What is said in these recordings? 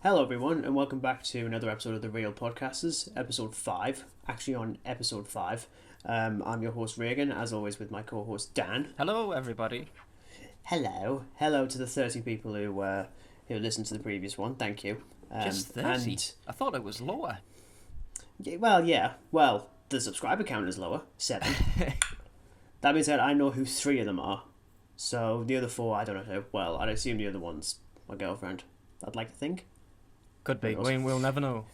Hello, everyone, and welcome back to another episode of the Real Podcasters, episode 5. Actually, on episode 5. I'm your host, Regan, as always, with my co host, Dan. Hello, everybody. Hello. Hello to the 30 people who listened to the previous one. Thank you. Just 30? I thought it was lower. Well, the subscriber count is lower 7. That being said, I know who 3 of them are. So the other 4, I don't know who. Well, I'd assume the other one's my girlfriend. I'd like to think. Could be. We'll never know.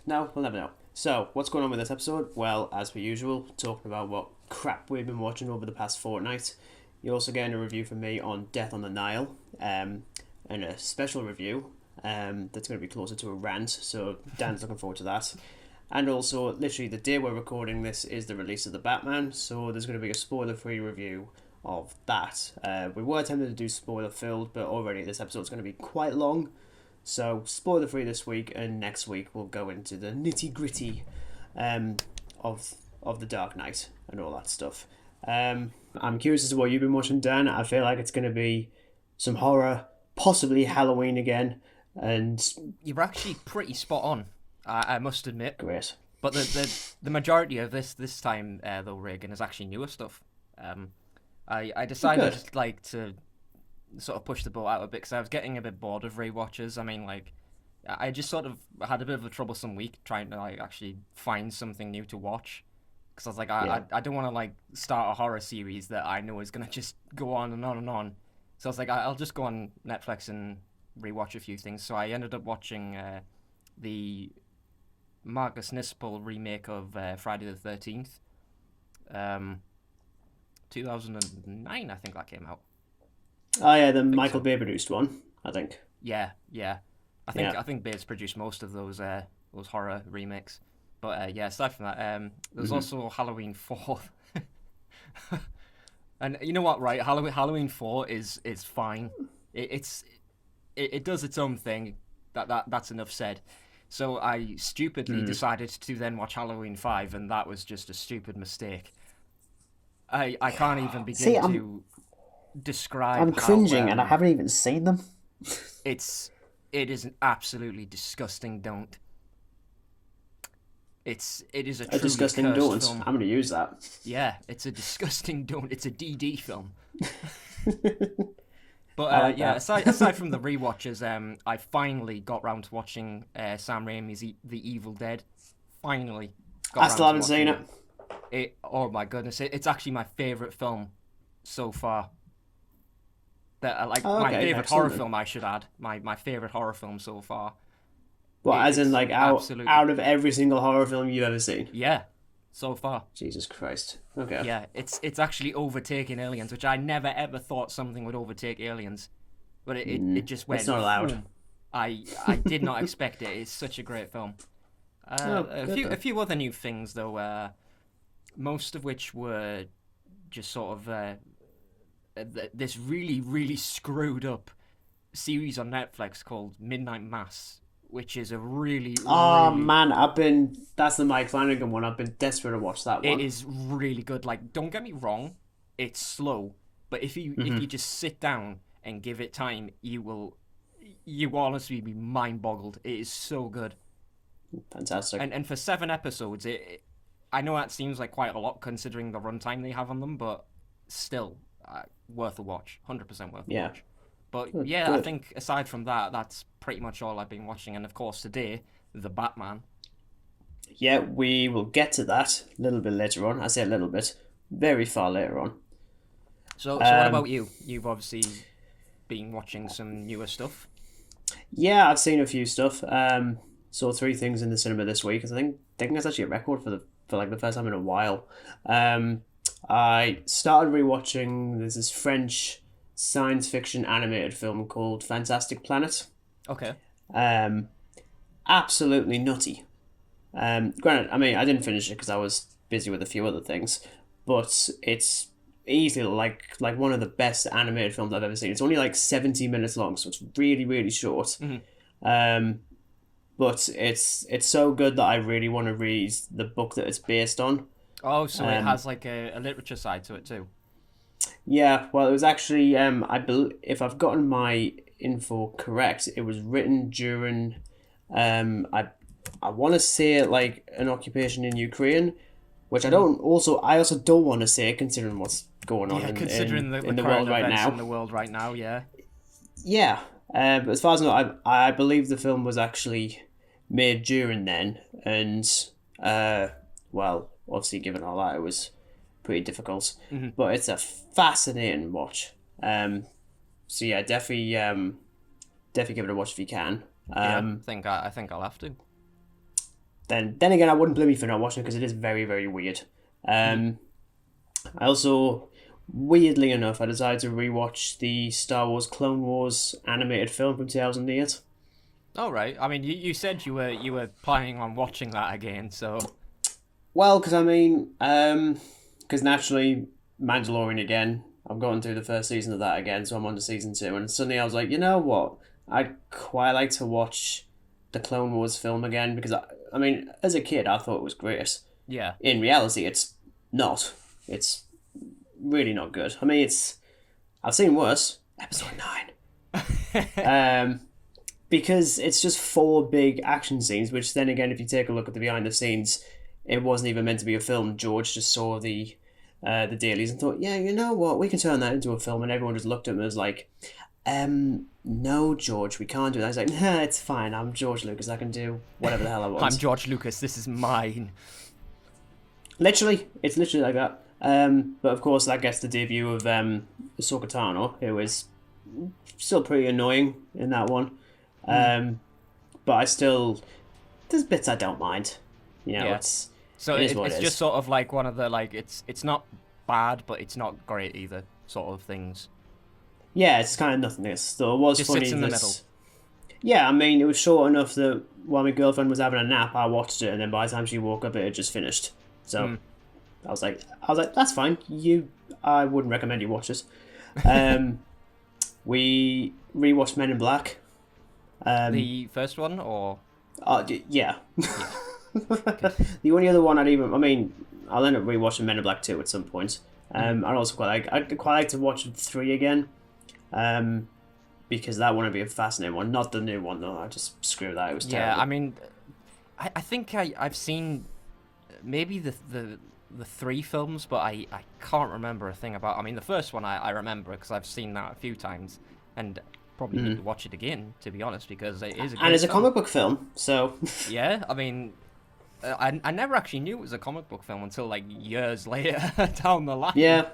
No, we'll never know. So, what's going on with this episode? Well, as per usual, talking about what crap we've been watching over the past fortnight. You're also getting a review from me on Death on the Nile, and a special review that's going to be closer to a rant, so Dan's looking forward to that. And also, literally, the day we're recording this is the release of the Batman, so there's going to be a spoiler-free review of that. We were tempted to do spoiler-filled, but already this episode's going to be quite long. So, spoiler free this week, and next week we'll go into the nitty gritty of the Dark Knight and all that stuff. I'm curious as to what you've been watching, Dan. I feel like it's going to be some horror, possibly Halloween again, and you're actually pretty spot on. I must admit. Great. But the majority of this time, though, Regan, is actually newer stuff. I decided to sort of push the boat out a bit because I was getting a bit bored of rewatches. I mean, I just sort of had a bit of a troublesome week trying to actually find something new to watch, because I was like, I don't want to start a horror series that I know is gonna just go on and on and on. So I was like, I'll just go on Netflix and rewatch a few things. So I ended up watching the Marcus Nispel remake of Friday the 13th, 2009, I think that came out. Oh yeah, the Michael Bay produced one, I think. Yeah. I think Bay's produced most of those horror remakes. But aside from that, there's also Halloween 4. And you know what, right? Halloween 4 is fine. It does its own thing. That's enough said. So I stupidly decided to then watch Halloween 5, and that was just a stupid mistake. I can't even begin to describe. I'm cringing, and I haven't even seen them. It is an absolutely disgusting don't. It is a disgusting don't. Film. I'm going to use that. Yeah, it's a disgusting don't. It's a DD film. But aside from the rewatches, I finally got round to watching Sam Raimi's The Evil Dead. Finally, I still haven't seen it. Oh my goodness, it's actually my favourite film so far. My favourite horror film, I should add. My favourite horror film so far. Well, as in out of every single horror film you've ever seen? Yeah, so far. Jesus Christ. Okay. Yeah, it's actually overtaken Aliens, which I never ever thought something would overtake Aliens. But it just went... It's not allowed. Boom. I did not expect it. It's such a great film. A few other new things, though, most of which were just sort of... this really, really screwed up series on Netflix called Midnight Mass, which is a really... man, that's the Mike Flanagan one. I've been desperate to watch that one. It is really good. Don't get me wrong, it's slow, but if you just sit down and give it time, you will honestly be mind-boggled. It is so good. Fantastic. And for 7 episodes, I know that seems like quite a lot considering the runtime they have on them, but still... worth a watch, 100% worth a watch. But good. I think aside from that, that's pretty much all I've been watching. And of course today, the Batman. Yeah, we will get to that a little bit later on. I say a little bit, very far later on. So what about you? You've obviously been watching some newer stuff. Yeah, I've seen a few stuff. Saw 3 things in the cinema this week. I think that's actually a record for the first time in a while. I started rewatching this French science fiction animated film called Fantastic Planet. Okay. Absolutely nutty. Granted, I mean, I didn't finish it because I was busy with a few other things, but it's easily like one of the best animated films I've ever seen. It's only 70 minutes long, so it's really, really short. Mm-hmm. But it's so good that I really want to read the book that it's based on. Oh, so it has a literature side to it too. Yeah, well, it was actually if I've gotten my info correct, it was written during, I want to say it like an occupation in Ukraine, which I also don't want to say considering what's going on considering in the current world right events now. in the world right now, yeah. Yeah, but as far as I know, I believe the film was actually made during then, and well, obviously given all that, it was pretty difficult. Mm-hmm. But it's a fascinating watch. So yeah, definitely give it a watch if you can. I think I'll have to. Then again, I wouldn't blame you for not watching it because it is very, very weird. I also, weirdly enough, I decided to rewatch the Star Wars Clone Wars animated film from 2008. Oh right. I mean, you said you were planning on watching that again, so. Well, because I mean, because naturally, Mandalorian again. I've gone through the first season of that again, so I'm on to season 2, and suddenly I was like, you know what? I'd quite like to watch the Clone Wars film again because I mean, as a kid, I thought it was great. Yeah. In reality, it's not. It's really not good. I mean, I've seen worse. Episode 9. Because it's just 4 big action scenes, which then again, if you take a look at the behind the scenes, it wasn't even meant to be a film. George just saw the dailies and thought, yeah, you know what, we can turn that into a film, and everyone just looked at him and was like, no, George, we can't do that. I was like, nah, it's fine, I'm George Lucas, I can do whatever the hell I want. I'm George Lucas, this is mine. It's literally like that. But of course that gets the debut of Ahsoka Tano, who is still pretty annoying in that one. But there's bits I don't mind. You know, it's just sort of like one of the like it's not bad, but it's not great either sort of things. Yeah, it's kind of nothingness. So it was just funny. Sits in the middle. Yeah, I mean, it was short enough that while my girlfriend was having a nap, I watched it, and then by the time she woke up, it had just finished. So I was like, that's fine. I wouldn't recommend you watch it. We rewatched Men in Black. The first one, or yeah. The only other one I'll end up rewatching Men in Black 2 at some point. I'd also I'd quite like to watch 3 again. Because that one would be a fascinating one. Not the new one though. I just screw that. It was terrible. Yeah, I mean, I think I've seen maybe the 3 films, but I can't remember a thing about. I mean, the first one I remember because I've seen that a few times, and probably need to watch it again, to be honest, because it is a and it's a comic book film, so yeah. I mean, I never actually knew it was a comic book film until like years later down the line. Yeah.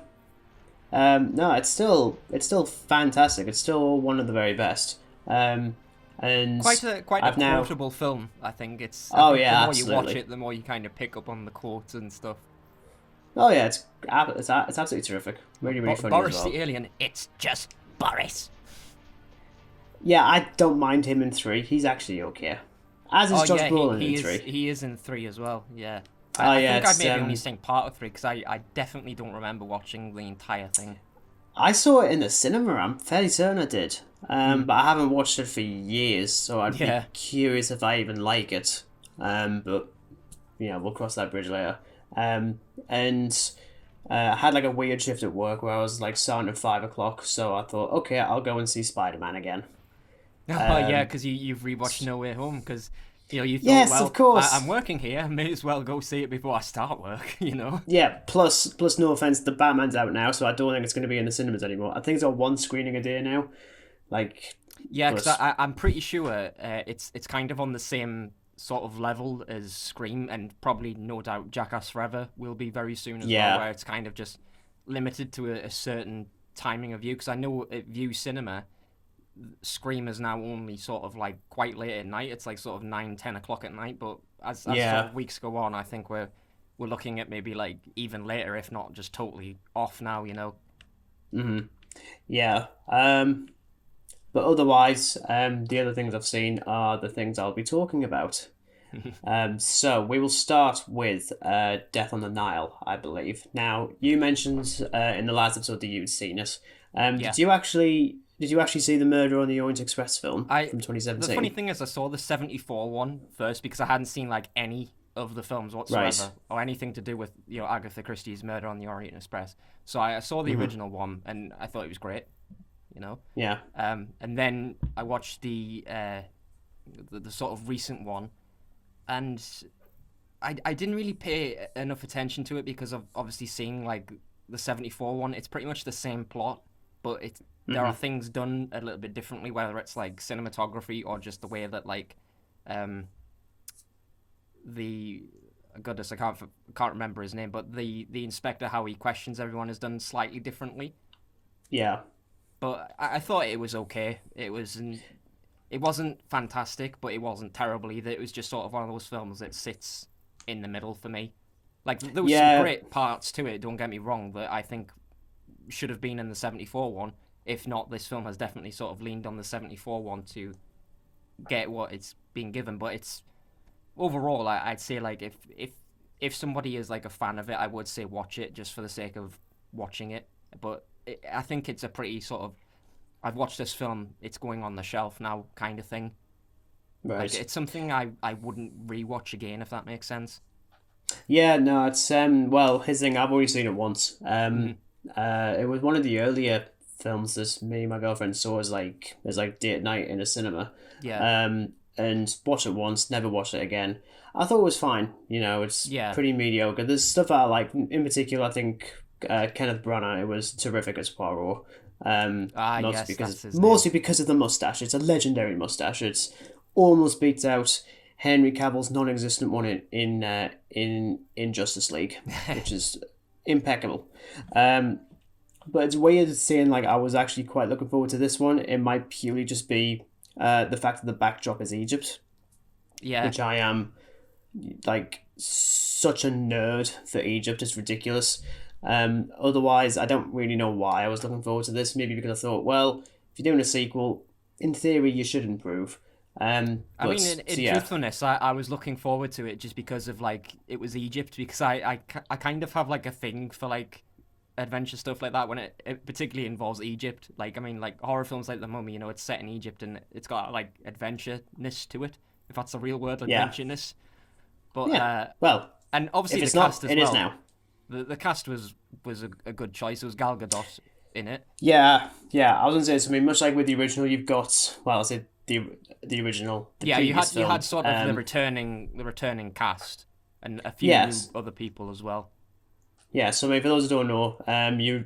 No, it's still fantastic. It's still one of the very best. And quite a quotable film. I think it's. The more absolutely. You watch it, the more you kind of pick up on the quotes and stuff. Oh yeah, it's absolutely terrific. Really, really funny Boris as well. the alien. It's just Boris. Yeah, I don't mind him in 3. He's actually okay. As is Josh Brolin in 3. He is in 3 as well. Yeah. I think I maybe only seen part of 3 because I definitely don't remember watching the entire thing. I saw it in the cinema. I'm fairly certain I did. But I haven't watched it for years, so I'd be curious if I even like it. But yeah, we'll cross that bridge later. And I had like a weird shift at work where I was like starting at 5 o'clock, so I thought, okay, I'll go and see Spider-Man again. Yeah, because you've rewatched No Way Home because you thought, yes, well, of course. I'm working here. I may as well go see it before I start work. Yeah. Plus, no offense, the Batman's out now, so I don't think it's going to be in the cinemas anymore. I think it's on 1 screening a day now. Yeah, because I'm pretty sure it's kind of on the same sort of level as Scream, and probably no doubt Jackass Forever will be very soon as well, where it's kind of just limited to a certain timing of view. Because I know at View Cinema, Scream is now only sort of like quite late at night. It's like sort of 9-10 o'clock at night. But as sort of weeks go on, I think we're looking at maybe like even later, if not just totally off now. Yeah. But otherwise, the other things I've seen are the things I'll be talking about. So we will start with Death on the Nile, I believe. Now, you mentioned in the last episode that you'd seen it. Did you actually see the Murder on the Orient Express film from 2017? The funny thing is, I saw the 74 one first because I hadn't seen like any of the films whatsoever or anything to do with Agatha Christie's Murder on the Orient Express. So I saw the original one and I thought it was great. you know. Yeah. And then I watched the sort of recent one, and I didn't really pay enough attention to it because of obviously seeing like the 74 one. It's pretty much the same plot, but there are things done a little bit differently, whether it's like cinematography or just the way that like the goodness, I can't remember his name, but the inspector, how he questions everyone is done slightly differently. Yeah. But I thought it was okay. It wasn't fantastic, but it wasn't terrible either. It was just sort of one of those films that sits in the middle for me. Like, there was some great parts to it, don't get me wrong, that I think should have been in the 74 one. If not, this film has definitely sort of leaned on the 74 one to get what it's being given. But it's overall, I'd say, like, if somebody is like a fan of it, I would say watch it just for the sake of watching it. But I think it's a pretty sort of, I've watched this film, it's going on the shelf now kind of thing. Right. Like, it's something I wouldn't rewatch again, if that makes sense. Yeah, no, it's well, his thing, I've only seen it once. It was one of the earlier films that me and my girlfriend saw as like date night in a cinema. Yeah. And watched it once, never watched it again. I thought it was fine. You know, it's pretty mediocre. There's stuff I like. In particular, I think Kenneth Branagh, it was terrific as Poirot. Mostly because of the mustache. It's a legendary mustache. It's almost beats out Henry Cavill's non-existent one in Justice League, which is impeccable. But it's weird saying like I was actually quite looking forward to this one. It might purely just be the fact that the backdrop is Egypt. Yeah. Which I am like such a nerd for Egypt. It's ridiculous. Otherwise, I don't really know why I was looking forward to this. Maybe because I thought, well, if you're doing a sequel, in theory, you should improve. In truthfulness, I was looking forward to it just because of like it was Egypt, because I kind of have like a thing for like adventure stuff like that when it particularly involves Egypt. Like, I mean, like horror films like The Mummy, you know, it's set in Egypt and it's got like adventure-ness to it, if that's a real word, adventure-ness. But well, and obviously if the cast not, as it well. Is now. The cast was a good choice. It was Gal Gadot in it. Yeah. I was gonna say something much like with the original. You've got, well, I said the original. You had sort of the returning cast and a few new other people as well. Yeah, so maybe for those who don't know,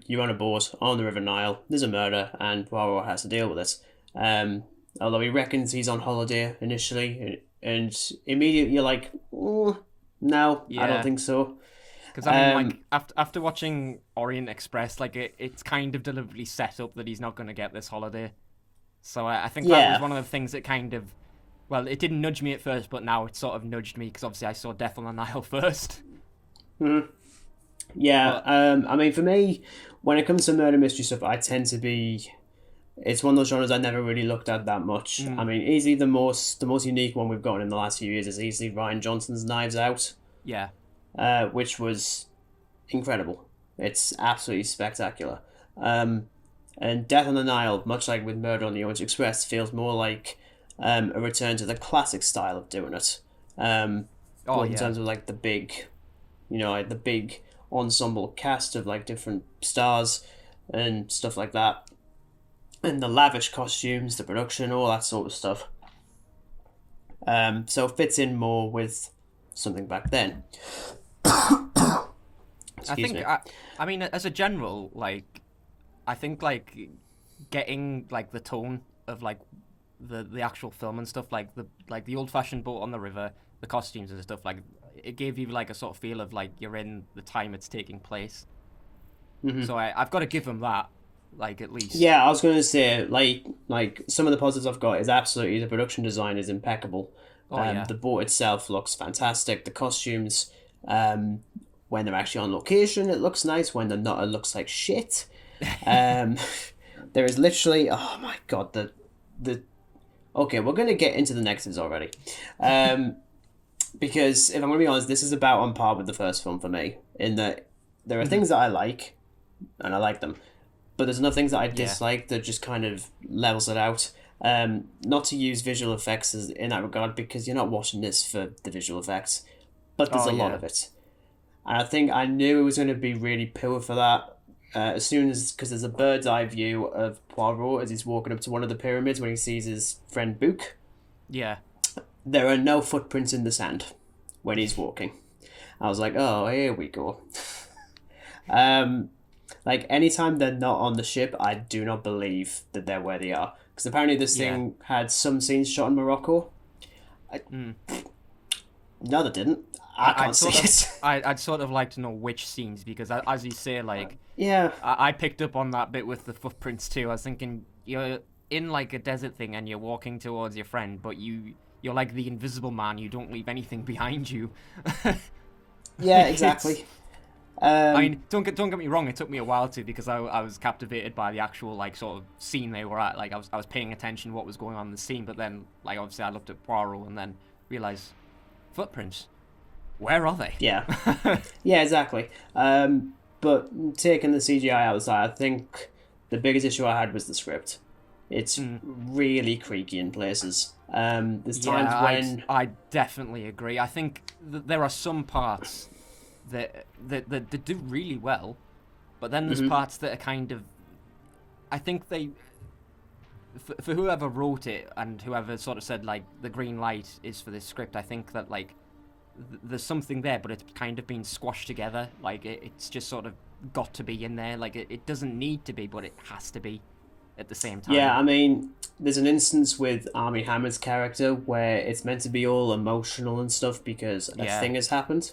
you're on a boat on the River Nile. There's a murder, and Poirot has to deal with it. Although he reckons he's on holiday initially, and immediately you're like, no, I don't think so. Because I mean, like after watching Orient Express, like it's kind of deliberately set up that he's not going to get this holiday. So I think that was one of the things that kind of, well, it didn't nudge me at first, but now it sort of nudged me because obviously I saw Death on the Nile first. Mm-hmm. Yeah, I mean, for me, when it comes to murder mystery stuff, I tend to be. It's one of those genres I never really looked at that much. I mean, easily the most unique one we've gotten in the last few years is easily Rian Johnson's Knives Out. Yeah. Which was incredible. It's absolutely spectacular. And Death on the Nile, much like with Murder on the Orient Express, feels more like a return to the classic style of doing it. In terms of like the big ensemble cast of like different stars and stuff like that, and the lavish costumes, the production, all that sort of stuff. So it fits in more with something back then. I mean, as a general, like, I think like getting like the tone of like the actual film and stuff, like the old fashioned boat on the river, the costumes and stuff, like it gave you like a sort of feel of like you're in the time it's taking place. Mm-hmm. So I've got to give them that, like, at least. Yeah, I was going to say like some of the positives I've got is absolutely the production design is impeccable. The boat itself looks fantastic. The costumes, when they're actually on location, it looks nice. When they're not, it looks like shit. There is literally, oh my god, the okay, we're going to get into the negatives already. Because if I'm going to be honest, this is about on par with the first film for me, in that there are things that I like, and I like them, but there's enough things that I dislike that just kind of levels it out. Not to use visual effects in that regard, because you're not watching this for the visual effects, but there's a lot of it. And I think I knew it was going to be really poor for that, as soon as, because there's a bird's eye view of Poirot as he's walking up to one of the pyramids when he sees his friend Book. Yeah. There are no footprints in the sand when he's walking. I was like, oh, here we go. Like, anytime they're not on the ship, I do not believe that they're where they are. Because apparently this thing had some scenes shot in Morocco. No, they didn't. I can't see it. I'd sort of like to know which scenes, because as you say, like, yeah, I picked up on that bit with the footprints too. I was thinking, you're in like a desert thing and you're walking towards your friend, but you're like the invisible man. You don't leave anything behind you. Yeah, exactly. I mean, don't get me wrong. It took me a while to, because I was captivated by the actual like sort of scene they were at. Like I was paying attention to what was going on in the scene, but then like obviously I looked at Poirot and then realized footprints. Where are they? Yeah, yeah, exactly. But taking the CGI outside, I think the biggest issue I had was the script. It's really creaky in places. There's times when I definitely agree. I think there are some parts that do really well, but then there's parts that are kind of, I think they, for whoever wrote it and whoever sort of said like the green light is for this script, I think that like there's something there, but it's kind of been squashed together. Like it's just sort of got to be in there. Like it doesn't need to be, but it has to be at the same time. Yeah, I mean, there's an instance with Armie Hammer's character where it's meant to be all emotional and stuff because a thing has happened.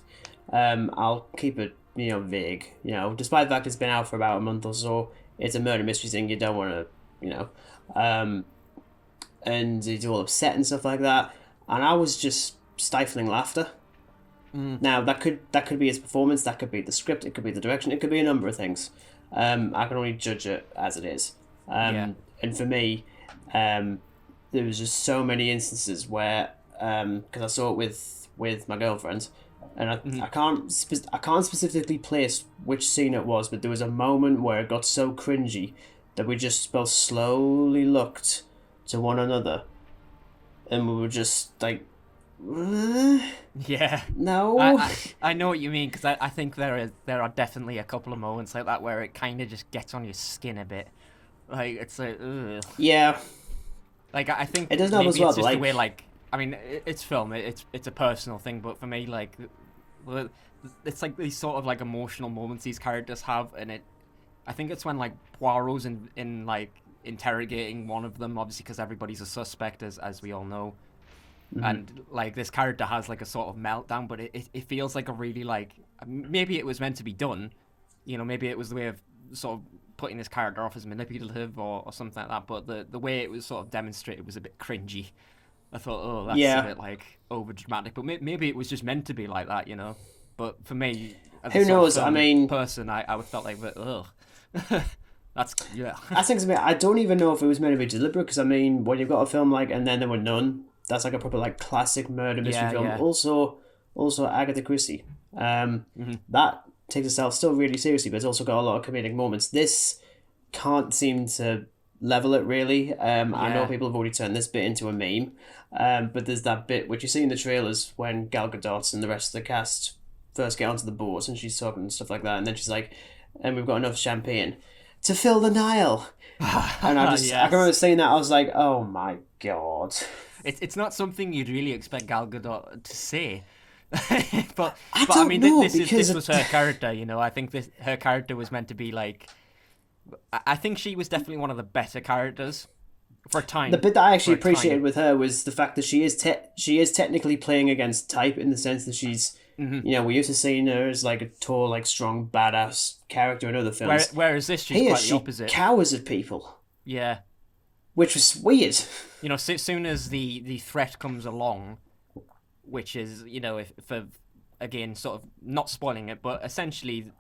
I'll keep it, vague. Despite the fact it's been out for about a month or so, it's a murder mystery thing. You don't want to, and he's all upset and stuff like that. And I was just stifling laughter. Now that could be his performance, that could be the script, it could be the direction, it could be a number of things. I can only judge it as it is. And for me, there was just so many instances where, because I saw it with my girlfriend, and I can't specifically place which scene it was, but there was a moment where it got so cringy that we just both slowly looked to one another, and we were just like, yeah, no. I know what you mean, because I think there are definitely a couple of moments like that where it kind of just gets on your skin a bit. Like it's like, ugh. Yeah. Like I think it doesn't maybe have as well, it's just like, the way, like, I mean, it's film, it's a personal thing, but for me, like, it's like these sort of like emotional moments these characters have, and I think it's when like Poirot's in like interrogating one of them, obviously because everybody's a suspect, as we all know. And like this character has like a sort of meltdown, but it feels like a really, like, maybe it was meant to be done, maybe it was the way of sort of putting this character off as manipulative or something like that, but the way it was sort of demonstrated was a bit cringy. I thought, oh, that's a bit like over dramatic, but maybe it was just meant to be like that, But for me, as who knows? I mean, person, I would felt like, ugh. That's I think I don't even know if it was meant to be deliberate, because I mean, when you've got a film like And Then There Were None, that's like a proper like classic murder mystery film. Yeah. Also Agatha Christie. That takes itself still really seriously, but it's also got a lot of comedic moments. This can't seem to level it really. I know people have already turned this bit into a meme, but there's that bit which you see in the trailers when Gal Gadot and the rest of the cast first get onto the boat, and she's talking and stuff like that, and then she's like, and we've got enough champagne to fill the Nile. And I can remember saying that, I was like, oh my god. It's not something you'd really expect Gal Gadot to say. but I mean, this was her character, I think her character was meant to be like, I think she was definitely one of the better characters for time. The bit that I actually appreciated with her was the fact that she is technically playing against type, in the sense that she's, we're used to seeing her as like a tall, like strong, badass character in other films. Whereas this, she's quite the opposite. She cowers at people. Yeah. Which was weird. As soon as the threat comes along, which is, if for, again, sort of not spoiling it, but essentially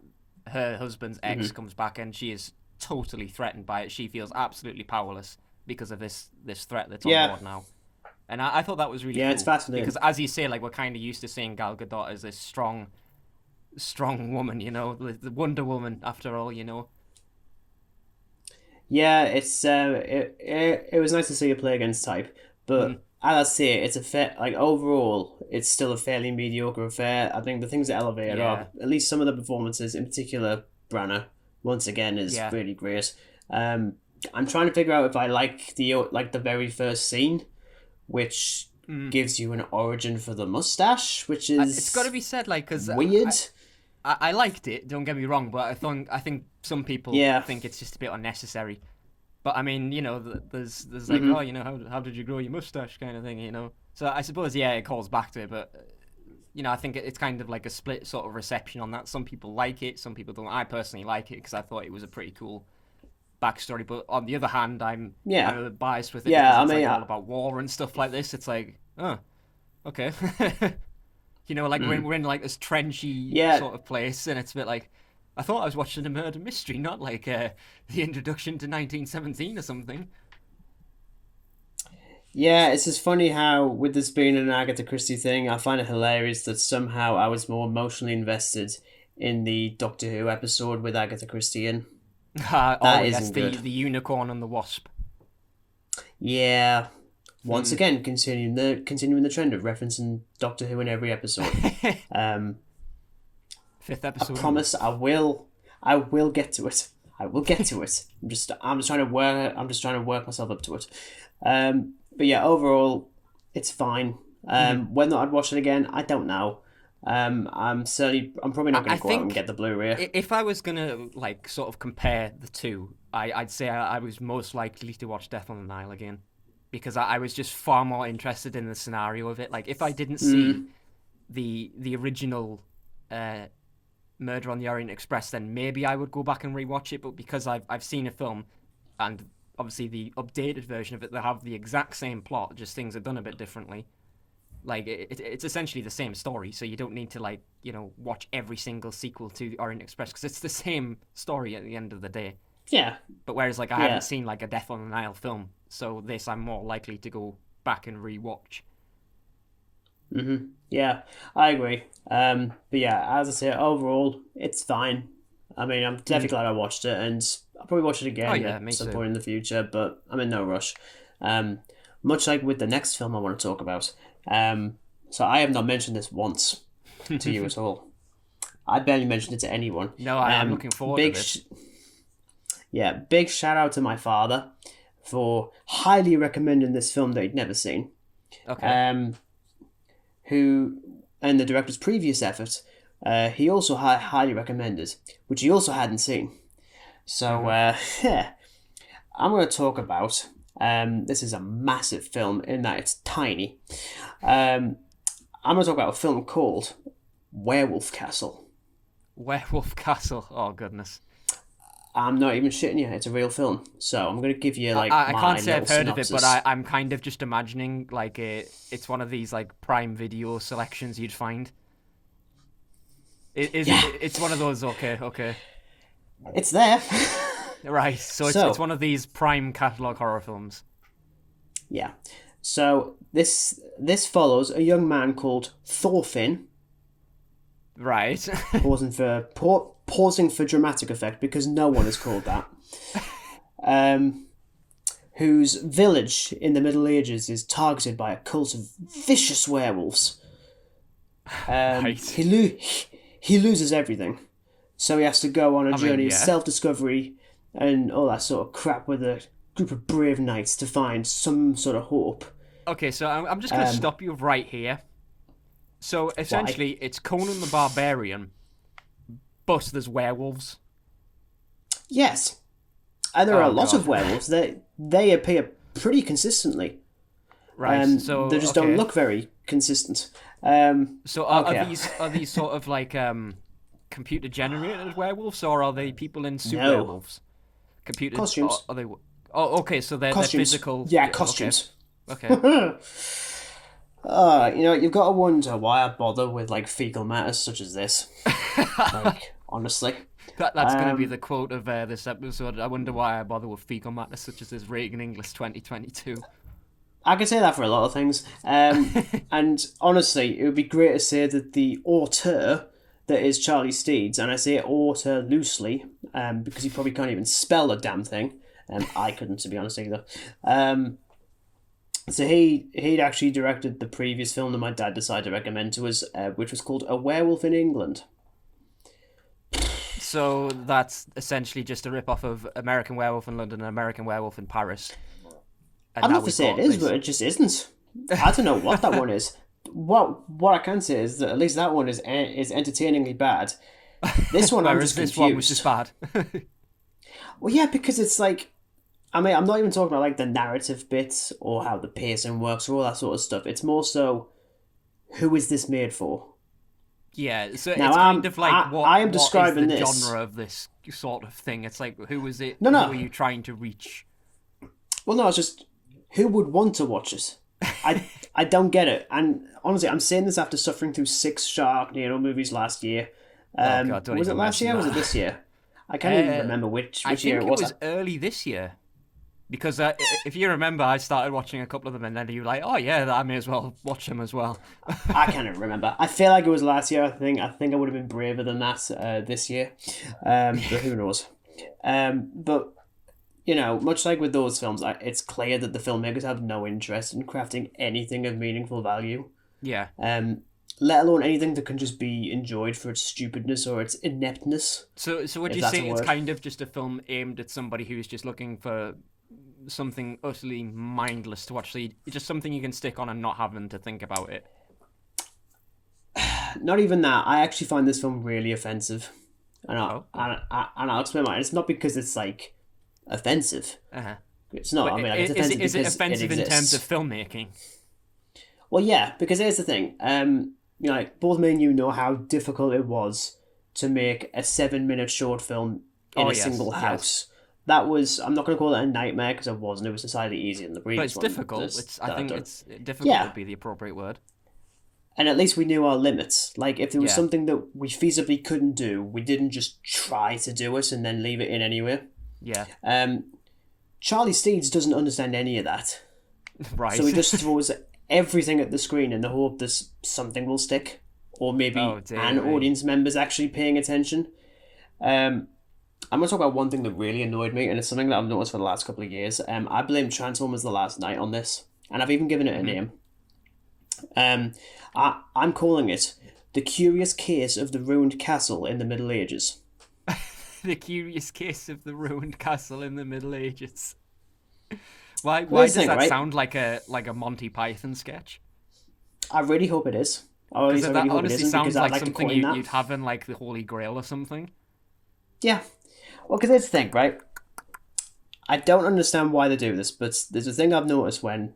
her husband's ex comes back and she is totally threatened by it. She feels absolutely powerless because of this threat that's on board now. And I thought that was really cool. It's fascinating. Because as you say, like, we're kind of used to seeing Gal Gadot as this strong woman, the Wonder Woman, after all, Yeah, it's it was nice to see her play against type, but as I say, it's overall, it's still a fairly mediocre affair. I think the things that elevate it are at least some of the performances, in particular Branagh, once again is Yeah. really great. I'm trying to figure out if I like the very first scene, which gives you an origin for the mustache, which It's got to is be said, like, because weird. I liked it. Don't get me wrong, but I think some people Yeah. think it's just a bit unnecessary. But I mean, there's like, Mm-hmm. oh, how did you grow your mustache kind of thing. So I suppose it calls back to it, but I think it's kind of like a split sort of reception on that. Some people like it, some people don't. I personally like it because I thought it was a pretty cool backstory. But on the other hand, I'm Yeah. a bit biased with it Yeah, because I it's mean, like all about war and stuff like this. It's like, oh, okay. Like we're in like this trenchy yeah, sort of place, and it's a bit like I thought I was watching a murder mystery, not like the introduction to 1917 or something. yeah, it's just funny how, with this being an Agatha Christie thing, I find it hilarious that somehow I was more emotionally invested in the Doctor Who episode with Agatha Christie in. Oh That yes, isn't the good. unicorn and the wasp. Yeah, once Hmm. again, continuing the trend of referencing Doctor Who in every episode. Um, Fifth I episode. promise I will get to it. I will get to it. I'm just trying to work myself up to it. But yeah, overall, it's fine. Whether I'd watch it again, I don't know. I'm probably not I going to go out and think get the Blu-ray. if I was gonna like sort of compare the two, I'd say I was most likely to watch Death on the Nile again because I was just far more interested in the scenario of it. Like if I didn't see the original Murder on the Orient Express, then maybe I would go back and rewatch it. But because I've seen a film, and obviously the updated version of it, they have the exact same plot, just things are done a bit differently. Like it's essentially the same story, so you don't need to like watch every single sequel to Orient Express because it's the same story at the end of the day. Yeah, But whereas like I yeah. haven't seen like a Death on the Nile film, so this I'm more likely to go back and rewatch. Yeah, I agree. But yeah, as I say, overall, it's fine. I mean, I'm definitely glad I watched it, and I'll probably watch it Oh again yeah, at me some too. point in the future. But I'm in no rush. Um, Much like with the next film I want to talk about. So I have not mentioned this once to you at all. I barely mentioned it to anyone. No, I'm looking forward to Big, this. yeah, big shout out to my father for highly recommending this film that he'd never seen. Okay. Um, who, and the director's previous effort, he also highly recommended, which he also hadn't seen. So, yeah, I'm going to talk about. This is a massive film in that it's tiny. I'm going to talk about a film called Werewolf Castle. Werewolf Castle. Oh goodness. I'm not even shitting you. It's a real film. So I'm going to give you like I my can't say little I've heard of it, but synopsis. I'm kind of just imagining like it's one of these like Prime Video selections you'd find. Yeah, It's one of those. Okay, okay, it's there. right. So it's So one of these Prime catalog horror films. yeah, so this follows a young man called Thorfinn, Right. pausing for dramatic effect because no one is called that. Whose village in the Middle Ages is targeted by a cult of vicious werewolves. Right. He loses everything, so he has to go on a I mean, journey of yeah. self-discovery and all that sort of crap with a group of brave knights to find some sort of hope. Okay, so I'm just gonna stop you right here. So Why? essentially, it's Conan the Barbarian, but there's werewolves. Yes, and there are a Oh lot of god. werewolves. They appear pretty consistently. Right. So They just don't okay. look very consistent. So are Okay, these sort of like computer generated werewolves, or are they people in suit no werewolves? Computer? costumes, Are they? Oh, okay. So they're costumes. physical. Yeah, Yeah. Okay. costumes. Okay. You've got to wonder why I bother with like fecal matters such as this. Like, honestly, That's going to be um, the quote of this episode. I wonder why I bother with fecal matter such as this Regan English 2022. I could say that for a lot of things. And honestly, it would be great to say that the auteur that is Charlie Steeds, and I say auteur loosely, because he probably can't even spell the damn thing. I couldn't, to be honest, either. So he'd actually directed the previous film that my dad decided to recommend to us, which was called A Werewolf in England. So that's essentially just a rip-off of American Werewolf in London and American Werewolf in Paris. And I'd love to say it is, but it just isn't. I don't know what that one is. What I can say is that at least that one is entertainingly bad. This one, I'm just confused. This one was just bad. Well, yeah, because it's like, I mean, I'm not even talking about like the narrative bits or how the pacing works or all that sort of stuff. It's more so, who is this made for? Yeah, so now, it's kind of like I am describing what is the this genre of this sort of thing. It's like, who is it? No. Who are you trying to reach? Well, no, it's just, who would want to watch it? I don't get it. And honestly, I'm saying this after suffering through 6 Sharknado movies last year. Oh God, don't was it even last year or was it this year? I can't even remember which year it was. I think it was early this year. Because if you remember, I started watching a couple of them, and then you were like, "Oh yeah, I may as well watch them as well." I can't even remember. I feel like it was last year. I think I would have been braver than that this year, but who knows? But you know, much like with those films, it's clear that the filmmakers have no interest in crafting anything of meaningful value. Yeah. Let alone anything that can just be enjoyed for its stupidness or its ineptness. So would you say it's kind of just a film aimed at somebody who's just looking for something utterly mindless to watch, so just something you can stick on and not having to think about it? Not even that. I actually find this film really offensive, and I'll explain why. It's not because it's like offensive. It's not. But I mean, like, it's offensive is it because offensive it in terms of exists. filmmaking? Well, yeah, because here's the thing. You know, like, both me and you know how difficult it was to make a 7-minute short film in a single house. That was, I'm not going to call it a nightmare because it wasn't. It was decidedly easier than the previous one. But it's difficult. I think it's difficult would be the appropriate word. And at least we knew our limits. Like, if there was something that we feasibly couldn't do, we didn't just try to do it and then leave it in anyway. Yeah. Charlie Steeds doesn't understand any of that. Right. So he just throws everything at the screen in the hope that something will stick. Or maybe audience member's actually paying attention. I'm going to talk about one thing that really annoyed me, and it's something that I've noticed for the last couple of years. I blame Transformers: The Last Night on this, and I've even given it a name. I'm calling it The Curious Case of the Ruined Castle in the Middle Ages. The Curious Case of the Ruined Castle in the Middle Ages. Why does that sound like a Monty Python sketch? I really hope it is. Because that honestly sounds like something you'd have in like the Holy Grail or something. Yeah. Well, because here's the thing, right? I don't understand why they do this, but there's a thing I've noticed when...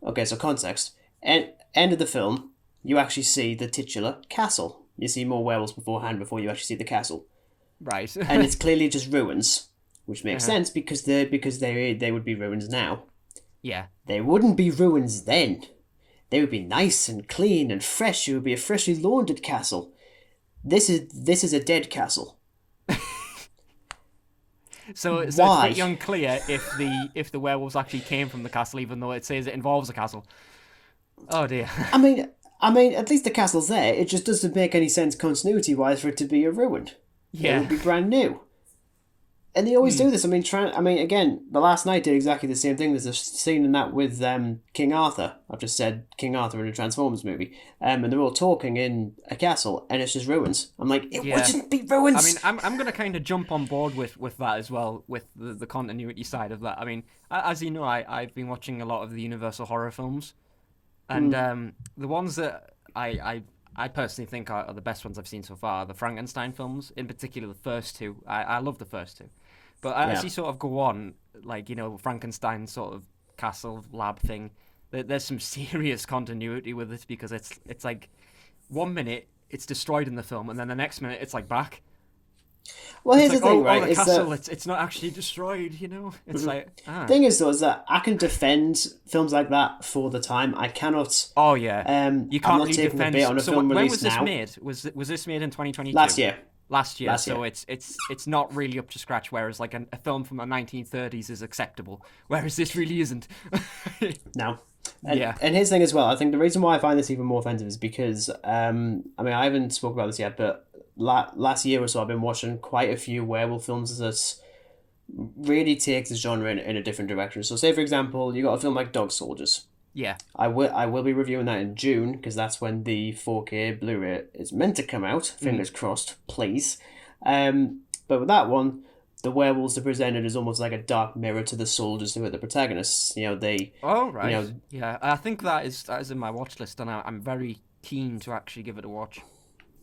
Okay, so context. End of the film, you actually see the titular castle. You see more werewolves beforehand before you actually see the castle. Right. And it's clearly just ruins, which makes sense because they would be ruins now. Yeah. They wouldn't be ruins then. They would be nice and clean and fresh. It would be a freshly laundered castle. This is a dead castle. So it's pretty unclear if the werewolves actually came from the castle, even though it says it involves a castle. Oh dear. I mean, at least the castle's there. It just doesn't make any sense continuity-wise for it to be a ruin. Yeah. It would be brand new. And they always do this. I mean, again, The Last Night did exactly the same thing. There's a scene in that with King Arthur. I've just said King Arthur in a Transformers movie. And they're all talking in a castle, and it's just ruins. I'm like, it wouldn't be ruins! I mean, I'm going to kind of jump on board with that as well, with the continuity side of that. I mean, as you know, I've been watching a lot of the Universal horror films. And the ones that I personally think are the best ones I've seen so far are the Frankenstein films, in particular the first two. I love the first two. But as you sort of go on, like, you know, Frankenstein sort of castle lab thing, there's some serious continuity with it because it's like 1 minute it's destroyed in the film and then the next minute it's like back. Well, here's the thing, right? The castle, it's not actually destroyed, you know? It's Thing is, though, is that I can defend films like that for the time. I cannot... Oh, yeah. You can't really defend... On a film when was this made? Was this made in 2022? Last year. So it's not really up to scratch, whereas like a film from the 1930s is acceptable, whereas this really isn't. No. And here's the thing as well. I think the reason why I find this even more offensive is because, I mean, I haven't spoken about this yet, but last year or so I've been watching quite a few werewolf films that really take this genre in a different direction. So say, for example, you got a film like Dog Soldiers. Yeah. I will be reviewing that in June because that's when the 4K Blu-ray is meant to come out. Fingers crossed, please. But with that one, the werewolves are presented as almost like a dark mirror to the soldiers who are the protagonists. Oh you right, know, yeah. I think that is in my watch list, and I'm very keen to actually give it a watch.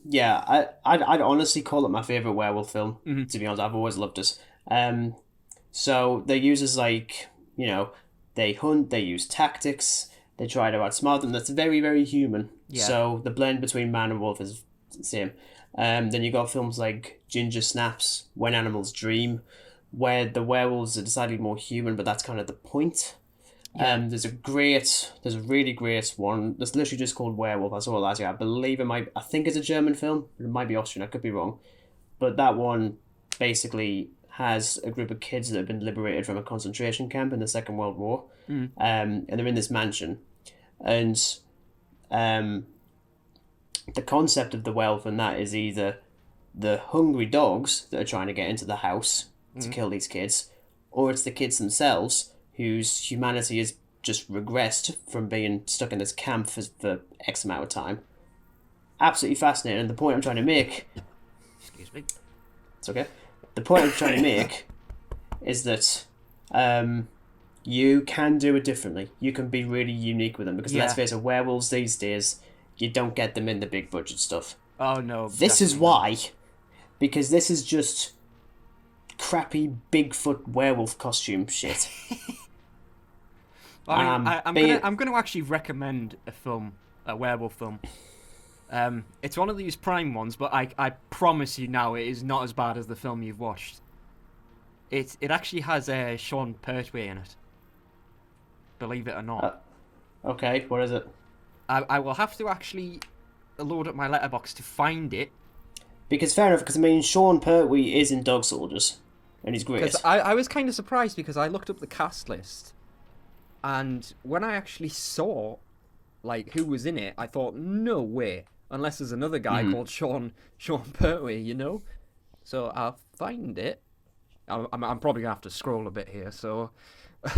yeah, I'd honestly call it my favorite werewolf film. Hmm. To be honest, I've always loved it. So they use as they hunt, they use tactics, they try to outsmart them. That's very, very human. Yeah, So the blend between man and wolf is the same. Then you got films like Ginger Snaps, When Animals Dream, where the werewolves are decidedly more human, but that's kind of the point. yeah. There's a really great one that's literally just called Werewolf. I saw it last year. I think it's a German film. It might be Austrian. I could be wrong. But that one basically has a group of kids that have been liberated from a concentration camp in the Second World War. And they're in this mansion. And the concept of the werewolf in that is either the hungry dogs that are trying to get into the house to kill these kids, or it's the kids themselves whose humanity has just regressed from being stuck in this camp for X amount of time. Absolutely fascinating. And the point I'm trying to make... Excuse me. It's okay. The point I'm trying to make is that you can do it differently. You can be really unique with them because let's face it, werewolves these days, you don't get them in the big budget stuff. Oh no. This is why. Because this is just crappy Bigfoot werewolf costume shit. I'm gonna actually recommend a werewolf film. It's one of these Prime ones, but I promise you now it is not as bad as the film you've watched. It actually has Sean Pertwee in it. Believe it or not. Okay, what is it? I will have to actually load up my letterbox to find it. Because fair enough, because I mean Sean Pertwee is in Dog Soldiers, and he's great. Because I was kind of surprised because I looked up the cast list, and when I actually saw like who was in it, I thought no way, unless there's another guy called Sean Pertwee, you know. So I'll find it. I'm probably gonna have to scroll a bit here. So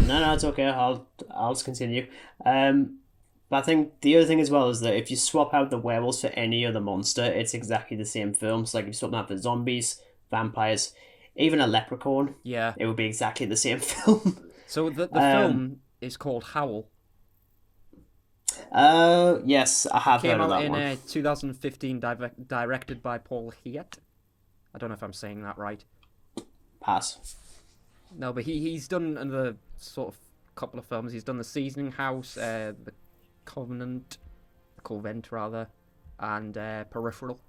no, it's okay. I'll just continue. But I think the other thing as well is that if you swap out the werewolves for any other monster, it's exactly the same film. So like if you swap them out for zombies, vampires, even a leprechaun, yeah, it would be exactly the same film. So the film is called Howl. Yes, I have heard of that one. Came out in 2015, directed by Paul Hiet. I don't know if I'm saying that right. Pass. No, but he's done another sort of couple of films. He's done The Seasoning House, The Convent rather, and Peripheral.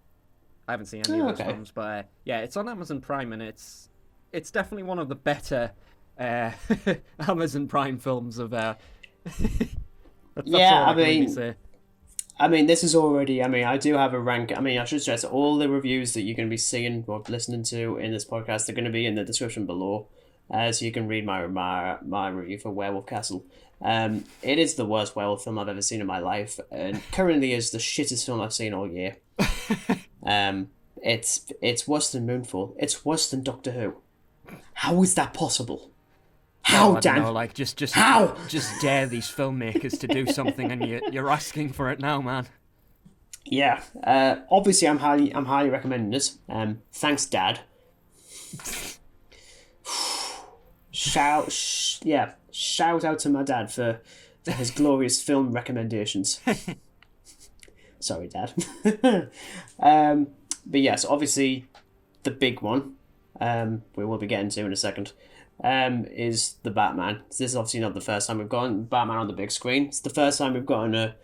I haven't seen any of those films, but yeah, it's on Amazon Prime, and it's definitely one of the better Amazon Prime films of. I mean, this is already. I mean, I do have a rank. I mean, I should stress all the reviews that you're going to be seeing or listening to in this podcast are going to be in the description below, so you can read my review for Werewolf Castle. It is the worst werewolf film I've ever seen in my life, and currently is the shittest film I've seen all year. It's worse than Moonfall. It's worse than Doctor Who. How is that possible? How, Dan? How? Just dare these filmmakers to do something, and you're asking for it now, man. Yeah. Obviously, I'm highly recommending this. Thanks, Dad. Shout out to my dad for his glorious film recommendations. Sorry, Dad. But yes, obviously, the big one, we will be getting to in a second, is the Batman. This is obviously not the first time we've gotten Batman on the big screen. It's the first time we've gotten a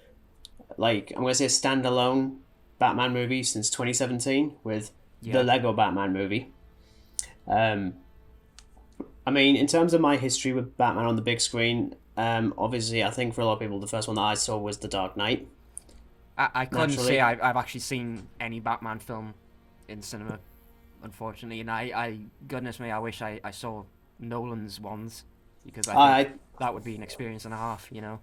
standalone Batman movie since 2017 with the Lego Batman movie. I mean, in terms of my history with Batman on the big screen, obviously, I think for a lot of people, the first one that I saw was The Dark Knight. I couldn't say I've actually seen any Batman film in cinema, unfortunately, and goodness me, I wish I saw Nolan's ones, because I think that would be an experience and a half, you know.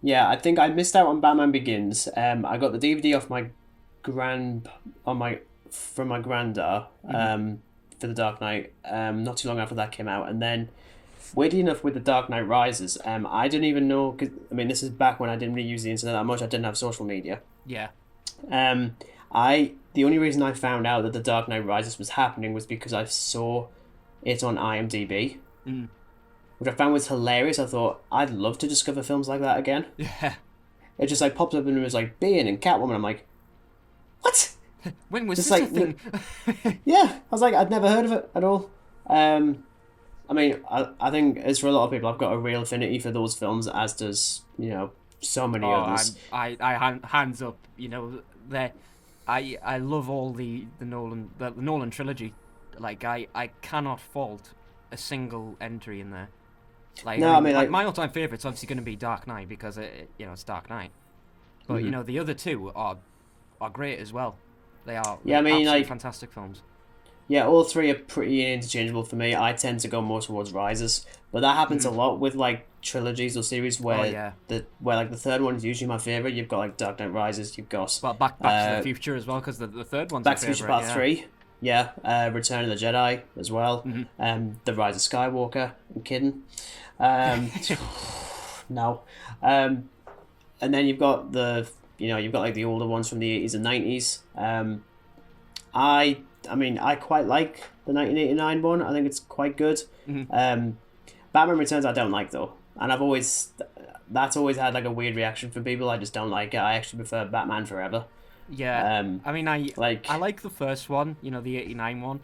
Yeah, I think I missed out on Batman Begins. I got the DVD off from my granddad for The Dark Knight. Not too long after that came out, and then weirdly enough, with The Dark Knight Rises, I didn't even know. Cause, I mean, this is back when I didn't really use the internet that much. I didn't have social media. Yeah. I the only reason I found out that The Dark Knight Rises was happening was because I saw it on IMDb, which I found was hilarious. I thought I'd love to discover films like that again. Yeah. It just like popped up and it was like Bane and Catwoman. I'm like, what? When was Just this like a thing? yeah, I was like, I'd never heard of it at all. I mean, I think as for a lot of people, I've got a real affinity for those films, as does so many others. Hands up. You know, I love all the Nolan trilogy. Like I cannot fault a single entry in there. Like No, I mean, like my all-time favorite's obviously going to be Dark Knight because it's Dark Knight. But the other two are great as well. They are absolutely fantastic films. Yeah, all three are pretty interchangeable for me. I tend to go more towards Rises, but that happens a lot with like trilogies or series where the third one is usually my favorite. You've got like Dark Knight Rises. You've got Back to the Future as well because the third one's Back to the Future Part 3. Yeah, Return of the Jedi as well. The Rise of Skywalker. I'm kidding. No. And then you've got you've got like the older ones from the 80s and 90s. I mean, I quite like the 1989 one. I think it's quite good. Batman Returns I don't like though, and that's always had like a weird reaction from people. I just don't like it. I actually prefer Batman Forever. Yeah, I mean, I like the first one. The 89 one.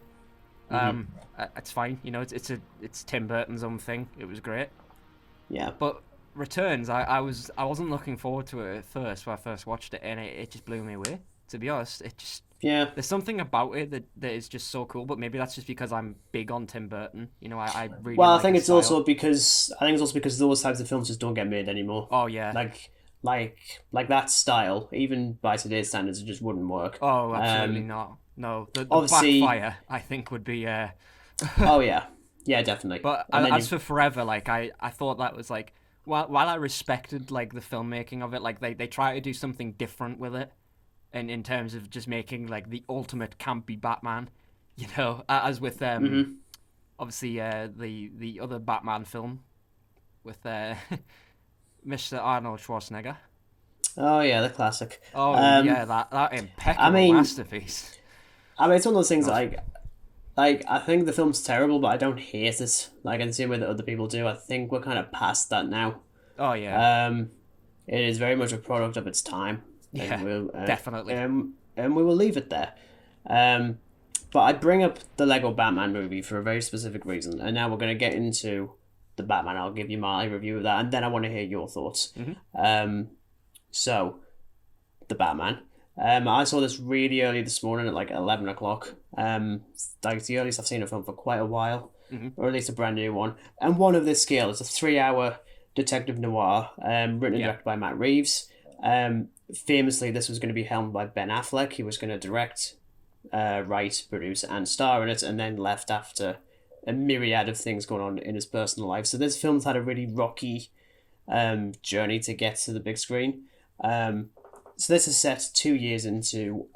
It's fine. It's Tim Burton's own thing. It was great. Yeah, but Returns, I wasn't looking forward to it at first when I first watched it, and it just blew me away. To be honest, there's something about it that is just so cool. But maybe that's just because I'm big on Tim Burton. I really well, like I think his it's style. also because those types of films just don't get made anymore. Oh yeah, like that style, even by today's standards, it just wouldn't work. Oh, absolutely not. No, the backfire I think would be. Oh yeah, definitely. But as for Forever, like I thought that was like while I respected like the filmmaking of it, like they try to do something different with it. And in terms of just making like the ultimate campy Batman, as with obviously the other Batman film with Mr. Arnold Schwarzenegger. Oh yeah, the classic. Oh yeah, that impeccable masterpiece. I mean, it's one of those things like I think the film's terrible, but I don't hate it. Like in the same way that other people do. I think we're kind of past that now. Oh yeah. It is very much a product of its time. Yeah, definitely. And we will leave it there. But I bring up the Lego Batman movie for a very specific reason, and now we're going to get into the Batman. I'll give you my review of that, and then I want to hear your thoughts. So, the Batman. I saw this really early this morning at like 11 o'clock. Like it's the earliest I've seen a film for quite a while, or at least a brand new one. And one of this scale is a 3-hour detective noir, written and directed by Matt Reeves. Famously, this was going to be helmed by Ben Affleck. He was going to direct, write, produce, and star in it, and then left after a myriad of things going on in his personal life. So this film's had a really rocky journey to get to the big screen. So this is set 2 years into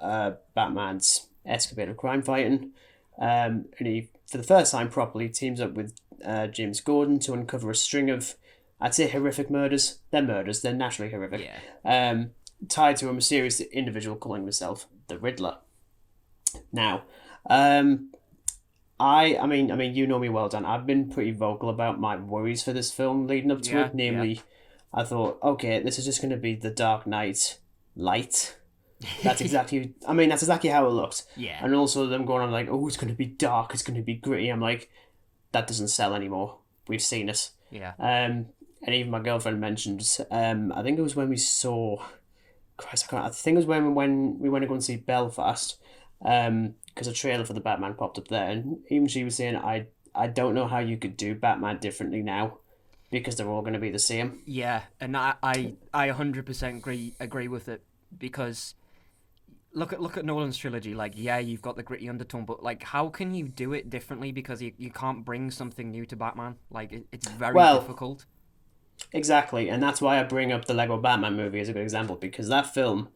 Batman's escapade of crime fighting. And he, for the first time properly, teams up with James Gordon to uncover a string of, I'd say, horrific murders. They're murders. They're naturally horrific. Yeah. Tied to a mysterious individual calling himself the Riddler. Now, I mean, you know me well, Dan. I've been pretty vocal about my worries for this film leading up to it. Namely, I thought, okay, this is just going to be the Dark Knight light. That's exactly how it looked. Yeah. And also them going on like, oh, it's going to be dark, it's going to be gritty. I'm like, that doesn't sell anymore. We've seen it. Yeah. And even my girlfriend mentioned, I think it was when we saw, I think it was when we went to go and see Belfast, because a trailer for the Batman popped up there, and even she was saying, I don't know how you could do Batman differently now, because they're all going to be the same. Yeah, and I 100% agree with it, because look at Nolan's trilogy. Like, yeah, you've got the gritty undertone, but like, how can you do it differently? Because you can't bring something new to Batman. Like, it's very difficult. Exactly, and that's why I bring up the Lego Batman movie as a good example, because that film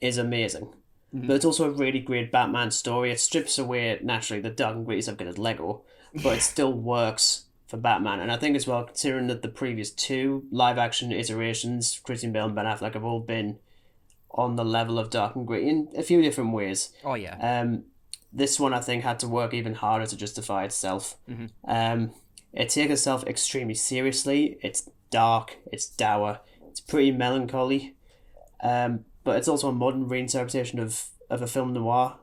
is amazing. But it's also a really great Batman story. It strips away, naturally, the dark and gritty stuff because it's Lego, but it still works for Batman. And I think as well, considering that the previous two live-action iterations, Christian Bale and Ben Affleck, have all been on the level of dark and gritty in a few different ways. Oh yeah. This one I think had to work even harder to justify itself. It takes itself extremely seriously. It's dark, it's dour, it's pretty melancholy, but it's also a modern reinterpretation of a film noir.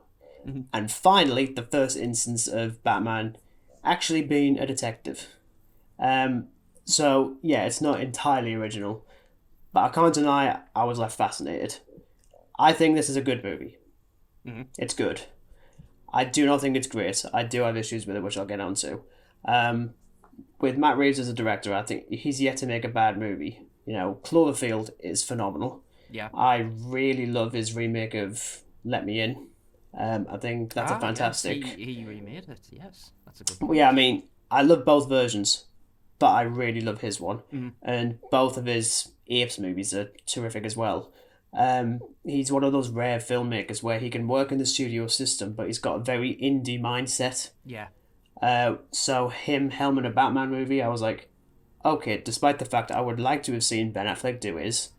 And finally, the first instance of Batman actually being a detective. So yeah, it's not entirely original, but I can't deny I was left fascinated. I think this is a good movie. It's good. I do not think it's great. I do have issues with it, which I'll get onto. With Matt Reeves as a director, I think he's yet to make a bad movie. You know, Cloverfield is phenomenal. Yeah. I really love his remake of Let Me In. I think that's a fantastic... Yes, he remade it, yes. That's a good point. point. Yeah, I mean, I love both versions, but I really love his one. And both of his Apes movies are terrific as well. He's one of those rare filmmakers where he can work in the studio system, but he's got a very indie mindset. Yeah. So him helming a Batman movie, I was like, okay, despite the fact I would like to have seen Ben Affleck do his,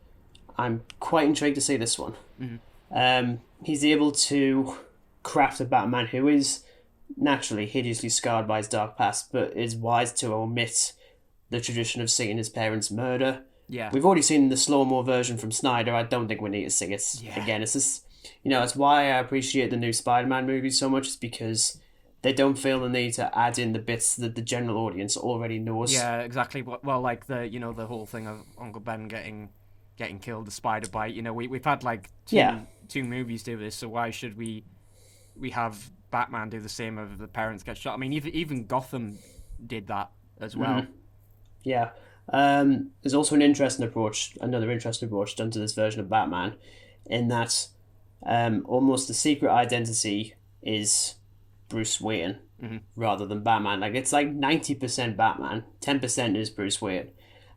I'm quite intrigued to see this one. He's able to craft a Batman who is naturally hideously scarred by his dark past, but is wise to omit the tradition of seeing his parents murder. Yeah. We've already seen the slow-mo version from Snyder. I don't think we need to see it again. It's just, it's why I appreciate the new Spider-Man movies so much, is because they don't feel the need to add in the bits that the general audience already knows. Yeah, exactly. Well, like the whole thing of Uncle Ben getting killed, the spider bite. We've had like two movies do this, so why should we have Batman do the same if the parents get shot? I mean, even Gotham did that as well. Yeah. There's also another interesting approach done to this version of Batman, in that almost the secret identity is Bruce Wayne rather than Batman. Like, it's like 90% Batman, 10% is Bruce Wayne.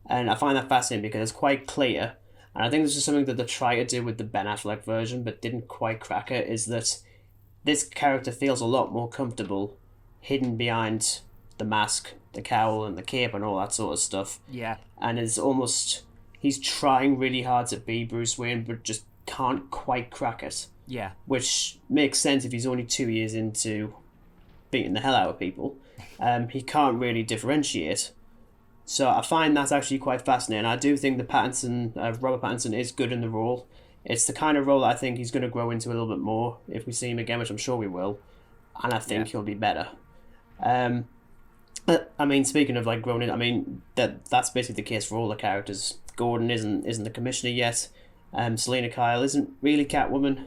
And I find that fascinating because it's quite clear, and I think this is something that they try to do with the Ben Affleck version but didn't quite crack it, is that this character feels a lot more comfortable hidden behind the mask, the cowl and the cape and all that sort of stuff. Yeah. And he's trying really hard to be Bruce Wayne but just can't quite crack it. Yeah. Which makes sense if he's only 2 years into beating the hell out of people. He can't really differentiate. So I find that's actually quite fascinating. I do think Robert Pattinson is good in the role. It's the kind of role I think he's going to grow into a little bit more if we see him again, which I'm sure we will. And I think he'll be better. I mean, speaking of like growing in, I mean that's basically the case for all the characters. Gordon isn't the commissioner yet. Selena Kyle isn't really Catwoman.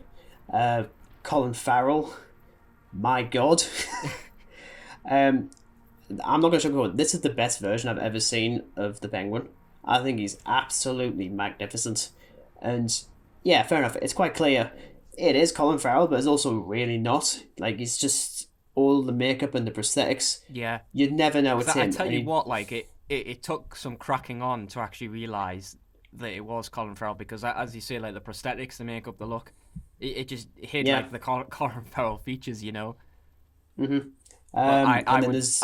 Colin Farrell, my God. I'm not going to sugarcoat. This is the best version I've ever seen of the Penguin. I think he's absolutely magnificent. And yeah, fair enough. It's quite clear it is Colin Farrell, but it's also really not. Like, it's just all the makeup and the prosthetics. Yeah. You'd never know it's him. I tell you what, like, it took some cracking on to actually realise that it was Colin Farrell, because as you say, like, the prosthetics, the makeup, the look, it just hid like the Colin Farrell features, I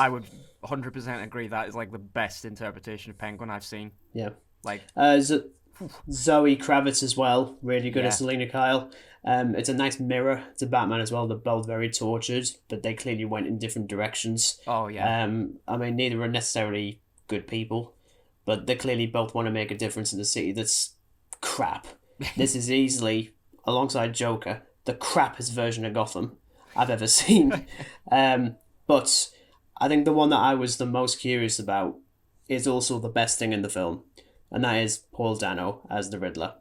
would 100% agree that is like the best interpretation of Penguin I've seen. Yeah. Like Zoe Kravitz as well, really good as Selena Kyle. It's a nice mirror to Batman as well. They're both very tortured, but they clearly went in different directions. Oh yeah. I mean, neither are necessarily good people, but they clearly both want to make a difference in the city that's crap. This is easily, alongside Joker, the crappiest version of Gotham I've ever seen. But I think the one that I was the most curious about is also the best thing in the film, and that is Paul Dano as the Riddler.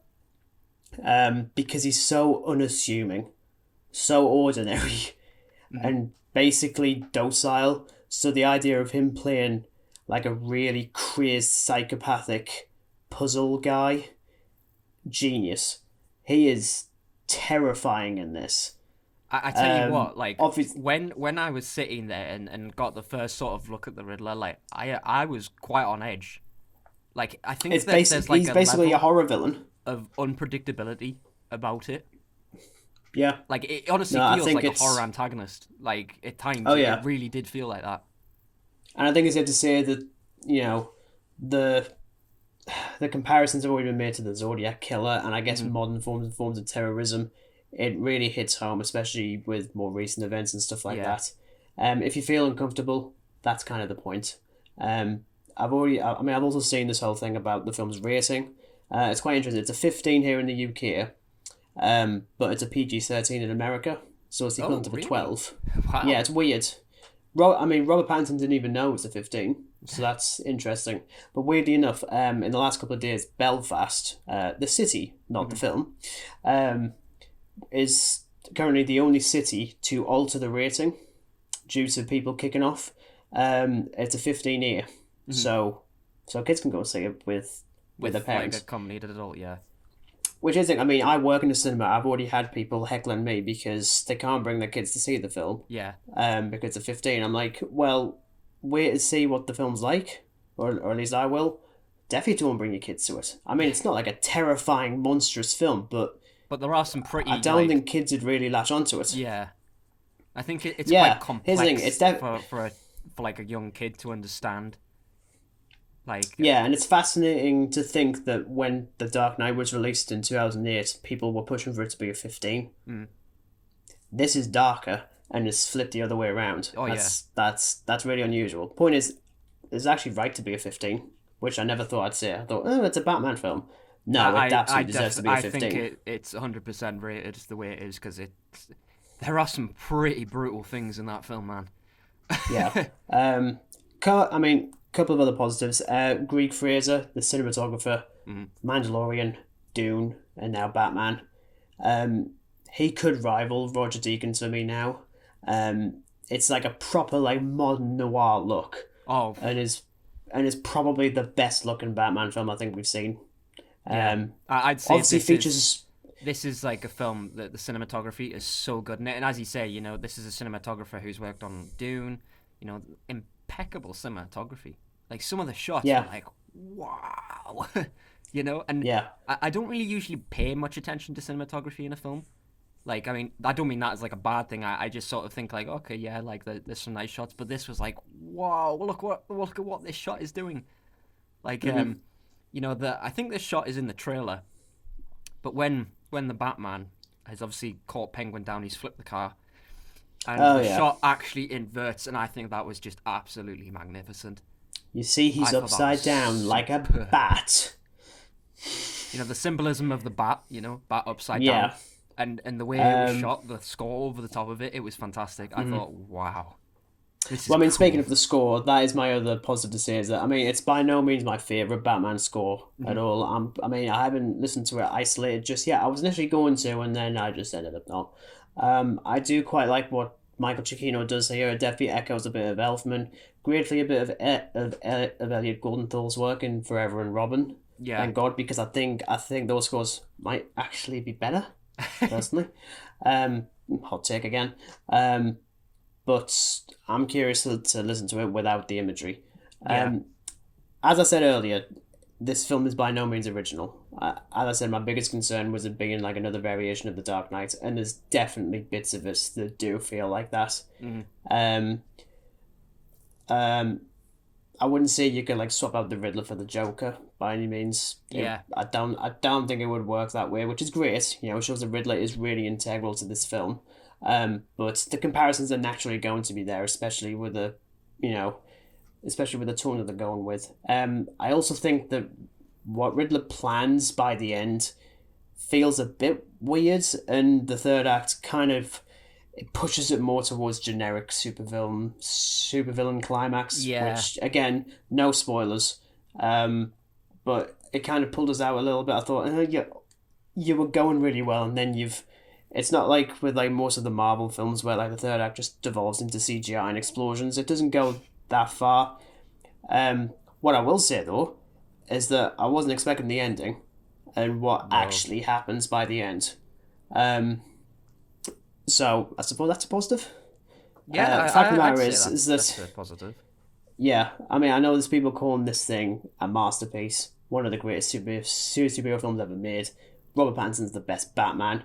Because he's so unassuming, so ordinary, and basically docile. So the idea of him playing like a really crazed psychopathic puzzle guy, genius. He is terrifying in this. I tell you what, like, when I was sitting there and got the first sort of look at the Riddler, like, I was quite on edge. Like, I think there's like he's basically a horror villain of unpredictability about it. Yeah. Like, it honestly feels like a horror antagonist. Like, at times, it really did feel like that. And I think it's safe to say that, the the comparisons have already been made to the Zodiac Killer, and I guess Mm-hmm. modern forms of terrorism. It really hits home, especially with more recent events and stuff like Yeah. that. If you feel uncomfortable, that's kind of the point. I've also seen this whole thing about the film's rating. It's quite interesting. It's a 15 here in the UK, but it's a PG-13 in America, so it's the Oh, equivalent of a really? 12. Wow. Yeah, it's weird. Robert Pattinson didn't even know it was a 15, so that's interesting. But weirdly enough, in the last couple of days, Belfast, the city, not the Mm-hmm. film, um, is currently the only city to alter the rating due to people kicking off. It's a 15 year, Mm-hmm. so kids can go see it with their With like a parents. accompanied adult, yeah. Which is, I mean, I work in the cinema. I've already had people heckling me because they can't bring their kids to see the film, Yeah. because they're 15. I'm like, well, wait to see what the film's like, or at least I will. Definitely don't bring your kids to it. I mean, it's not like a terrifying, monstrous film, but But there are some I pretty don't like think kids would really latch onto it. yeah. I think it's quite Yeah, here's the thing. complex for like a young kid to understand. Like Yeah, and it's fascinating to think that when The Dark Knight was released in 2008, people were pushing for it to be a 15. mm. This is darker, and it's flipped the other way around. Oh, yeah. That's really unusual. Point is, it's actually right to be a 15, which I never thought I'd say. I thought, oh, it's a Batman film. No, it absolutely deserves to be a I think 15. it's 100% rated the way it is because there are some pretty brutal things in that film, man. Yeah. I mean, couple of other positives. Greek Fraser, the cinematographer, Mhm. Mandalorian, Dune, and now Batman. He could rival Roger Deakins for me now. It's like a proper like modern noir look, Oh, and is probably the best looking Batman film I think we've seen. yeah. I'd say Obviously features. this is like a film that the cinematography is so good in it, and as you say, you know, this is a cinematographer who's worked on Dune. You know, impeccable cinematography. Like some of the shots Yeah, were like, wow, you know. And yeah, I don't really usually pay much attention to cinematography in a film. Like, I mean, I don't mean that as like a bad thing. I just sort of think like, okay, yeah, like there's some nice shots, but this was like, wow, look at what this shot is doing. Like, mm-hmm. you know, I think this shot is in the trailer, but when the Batman has obviously caught Penguin down, he's flipped the car, and Oh the yeah. shot actually inverts, and I think that was just absolutely magnificent. You see, he's I thought that was upside down like a superb. bat. You know, the symbolism of the bat, you know, bat upside down, Yeah. and the way it was shot, the score over the top of it, it was fantastic. I thought, wow, this is Well, I mean, speaking cool. of the score, that is my other positive to say is that I mean, it's by no means my favorite Batman score at Mhm. all. I mean, I haven't listened to it isolated just yet. I was initially going to, and then I just ended up not. I do quite like what Michael Giacchino does here. It definitely echoes a bit of Elfman, greatly a bit of Elliot Goldenthal's work in Forever and Robin. Yeah, Thank God, because I think those scores might actually be better personally. Hot take again. But I'm curious to listen to it without the imagery. yeah, As I said earlier, this film is by no means original. As I said, my biggest concern was it being like another variation of The Dark Knight, and there's definitely bits of it that do feel like that. mhm. Um, um, I wouldn't say you could like swap out the Riddler for the Joker by any means. Yeah, I don't think it would work that way, which is great. You know, it shows the Riddler is really integral to this film. But the comparisons are naturally going to be there, especially with the, you know, especially with the tone that they're going with. I also think that what Riddler plans by the end feels a bit weird, and the third act kind of it pushes it more towards generic supervillain climax, yeah, which again, no spoilers. But it kind of pulled us out a little bit. I thought, you were going really well, and then you've. It's not like with like most of the Marvel films where like the third act just devolves into CGI and explosions. It doesn't go that far. What I will say though is that I wasn't expecting the ending and what no, actually happens by the end. Um, so I suppose that's a positive. yeah. The fact of the I'd matter say is that's that a positive. yeah, I mean I know there's people calling this thing a masterpiece, one of the greatest superhero films ever made. Robert Pattinson's the best Batman.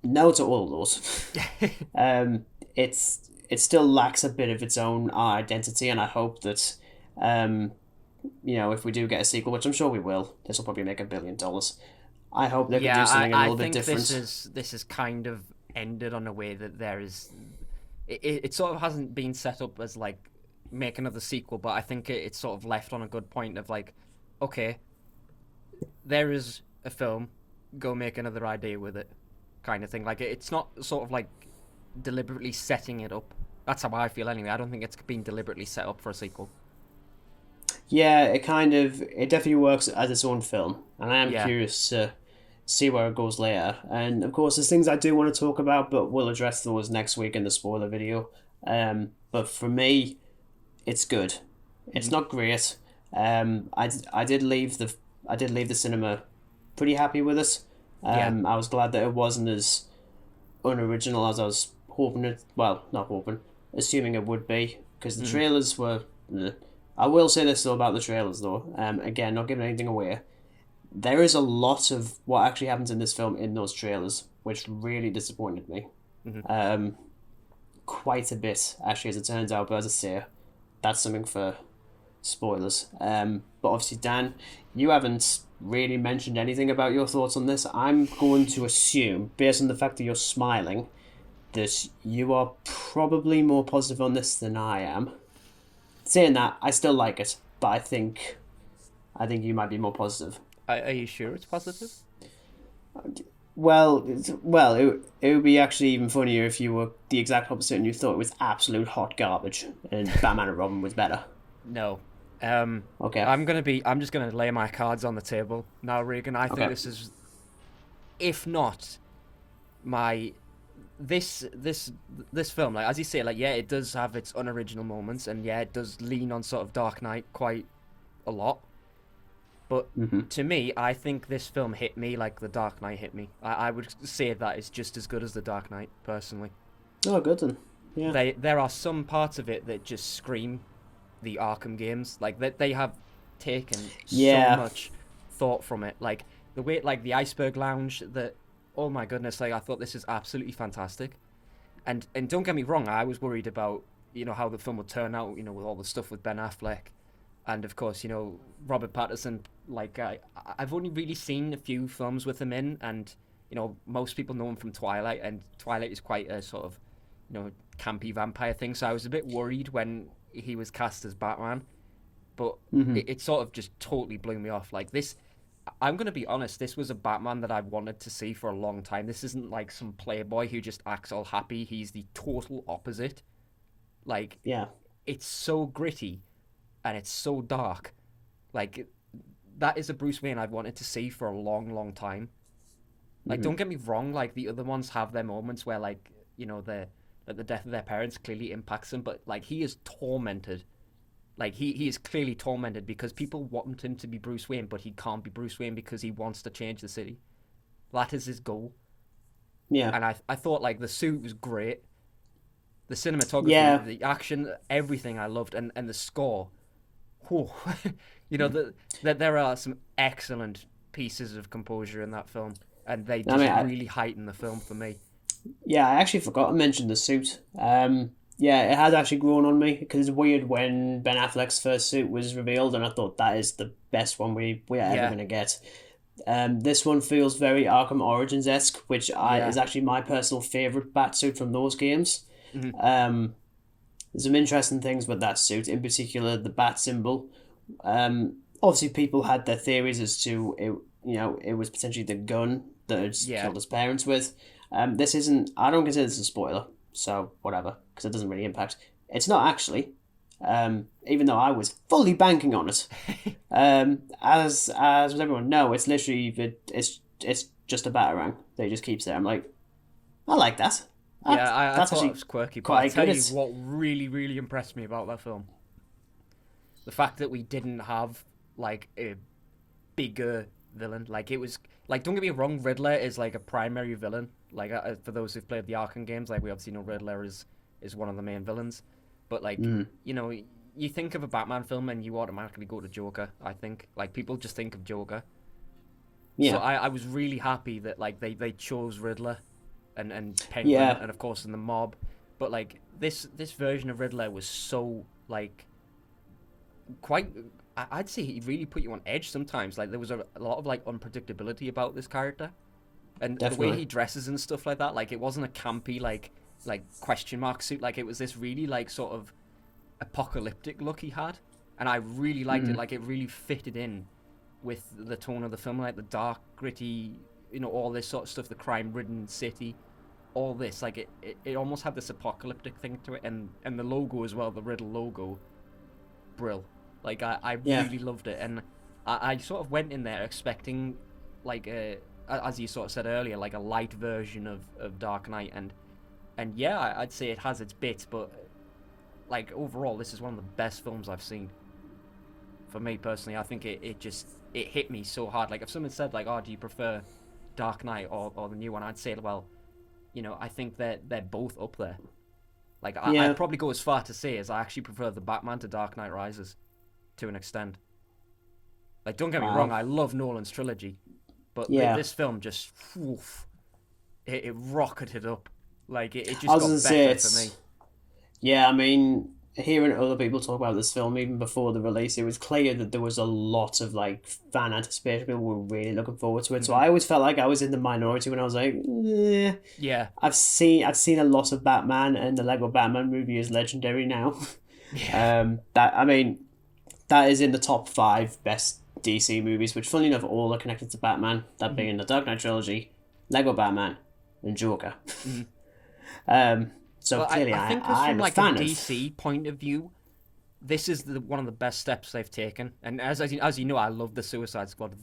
No to all of those. It still lacks a bit of its own identity, and I hope that um, if we do get a sequel, which I'm sure we will, this will probably make $1 billion. I hope they can Yeah, do something a I little bit think different. this is kind of ended on a way that there is. It sort of hasn't been set up as like make another sequel, but I think it's sort of left on a good point of like, okay, there is a film, go make another idea with it, kind of thing. Like it's not sort of like deliberately setting it up. That's how I feel anyway. I don't think it's been deliberately set up for a sequel. Yeah, it definitely works as its own film, and I am Yeah, curious to see where it goes later. And of course, there's things I do want to talk about, but we'll address those next week in the spoiler video. But for me, it's good. It's mm-hmm. not great. I did leave the cinema pretty happy with it. Yeah, I was glad that it wasn't as unoriginal as I was hoping it. Well, not hoping, assuming it would be, because the mm-hmm. trailers were. I will say this though about the trailers though. Again, not giving anything away. There is a lot of what actually happens in this film in those trailers, which really disappointed me. Mm-hmm. Quite a bit, actually, as it turns out. But as I say, that's something for spoilers. But obviously, Dan, you haven't really mentioned anything about your thoughts on this. I'm going to assume, based on the fact that you're smiling, that you are probably more positive on this than I am. Saying that, I still like it, but I think you might be more positive. Are you sure it's positive? Well, it would be actually even funnier if you were the exact opposite and you thought it was absolute hot garbage and Batman and Robin was better. No. Okay. I'm just gonna lay my cards on the table now, Regan. I think Okay. this is, if not my this film, like as you say, like yeah, it does have its unoriginal moments, and yeah, it does lean on sort of Dark Knight quite a lot. But Mm-hmm. to me, I think this film hit me like the Dark Knight hit me. I would say that it's just as good as the Dark Knight, personally. Oh, good then. Yeah. There are some parts of it that just scream the Arkham games. Like they have taken so Yeah. much thought from it. Like the way, like the Iceberg Lounge. That oh my goodness, like I thought this is absolutely fantastic. And don't get me wrong, I was worried about how the film would turn out. With all the stuff with Ben Affleck, and of course Robert Pattinson. Like I've only really seen a few films with him in, and most people know him from Twilight, and Twilight is quite a sort of campy vampire thing. So I was a bit worried when he was cast as Batman, but Mm-hmm. it sort of just totally blew me off. Like this, I'm gonna be honest, this was a Batman that I wanted to see for a long time. This isn't like some playboy who just acts all happy. He's the total opposite. Like Yeah. it's so gritty and it's so dark. Like that is a Bruce Wayne I've wanted to see for a long, long time. Like, Mm-hmm. don't get me wrong. Like the other ones have their moments where, like, the death of their parents clearly impacts them, but like he is tormented. Like he is clearly tormented because people want him to be Bruce Wayne, but he can't be Bruce Wayne because he wants to change the city. That is his goal. Yeah. And I thought like the suit was great, the cinematography, Yeah. the action, everything I loved, and the score. Whew. that there are some excellent pieces of composure in that film, and they I just mean, really heighten the film for me. yeah, I actually forgot to mention the suit. Yeah, it has actually grown on me because it's weird when Ben Affleck's first suit was revealed, and I thought that is the best one we're ever Yeah, gonna get. This one feels very Arkham Origins esque, which yeah, is actually my personal favorite bat suit from those games. mhm, There's some interesting things with that suit, in particular the bat symbol. Obviously, people had their theories as to it. It was potentially the gun that had yeah, killed his parents with. This isn't. I don't consider this a spoiler, so whatever, because it doesn't really impact. It's not actually. Even though I was fully banking on it. As everyone know, it's literally it's just a batarang that he just keeps there. I'm like, I like that. yeah. I That's thought it actually was quirky, but I'll quite tell good. you what really, really impressed me about that film: the fact that we didn't have like a bigger villain. Like it was like, don't get me wrong, Riddler is like a primary villain. Like for those who've played the Arkham games, like we obviously know Riddler is one of the main villains. But like Mm, you think of a Batman film and you automatically go to Joker. I think like people just think of Joker. So yeah, I was really happy that like they chose Riddler and Penguin yeah, and of course in the Mob. But like this version of Riddler was so like quite I'd say he really put you on edge sometimes. Like there was a lot of like unpredictability about this character, and Definitely. the way he dresses and stuff like that. Like it wasn't a campy like question mark suit. Like it was this really like sort of apocalyptic look he had, and I really liked it. Like it really fitted in with the tone of the film, like the dark, gritty, all this sort of stuff, the crime-ridden city, all this. Like it almost had this apocalyptic thing to it, and the logo as well, the Riddle logo, brill. Like I really loved it, and I sort of went in there expecting like as you sort of said earlier, like a light version of Dark Knight, and yeah, I'd say it has its bits, but like overall, this is one of the best films I've seen. For me personally, I think it hit me so hard. Like if someone said like, "Oh, do you prefer Dark Knight or the new one?" I'd say, well, I think they're both up there. Like I'd probably go as far to say as I actually prefer the Batman to Dark Knight Rises, to an extent. Like don't get me wrong, I love Nolan's trilogy, but this film just it rocketed up. Like it just got better for me. Yeah, I mean, hearing other people talk about this film even before the release, it was clear that there was a lot of like fan anticipation. People were really looking forward to it. So I always felt like I was in the minority when I was like, yeah. I've seen a lot of Batman, and the Lego Batman movie is legendary now. Yeah. That is in the top 5 best DC movies, which funnily enough all are connected to Batman. That being the Dark Knight trilogy, Lego Batman, and Joker. So clearly, I think I'm from like a fan a DC point of view, this is one of the best steps they've taken. And as you know, I love the Suicide Squad,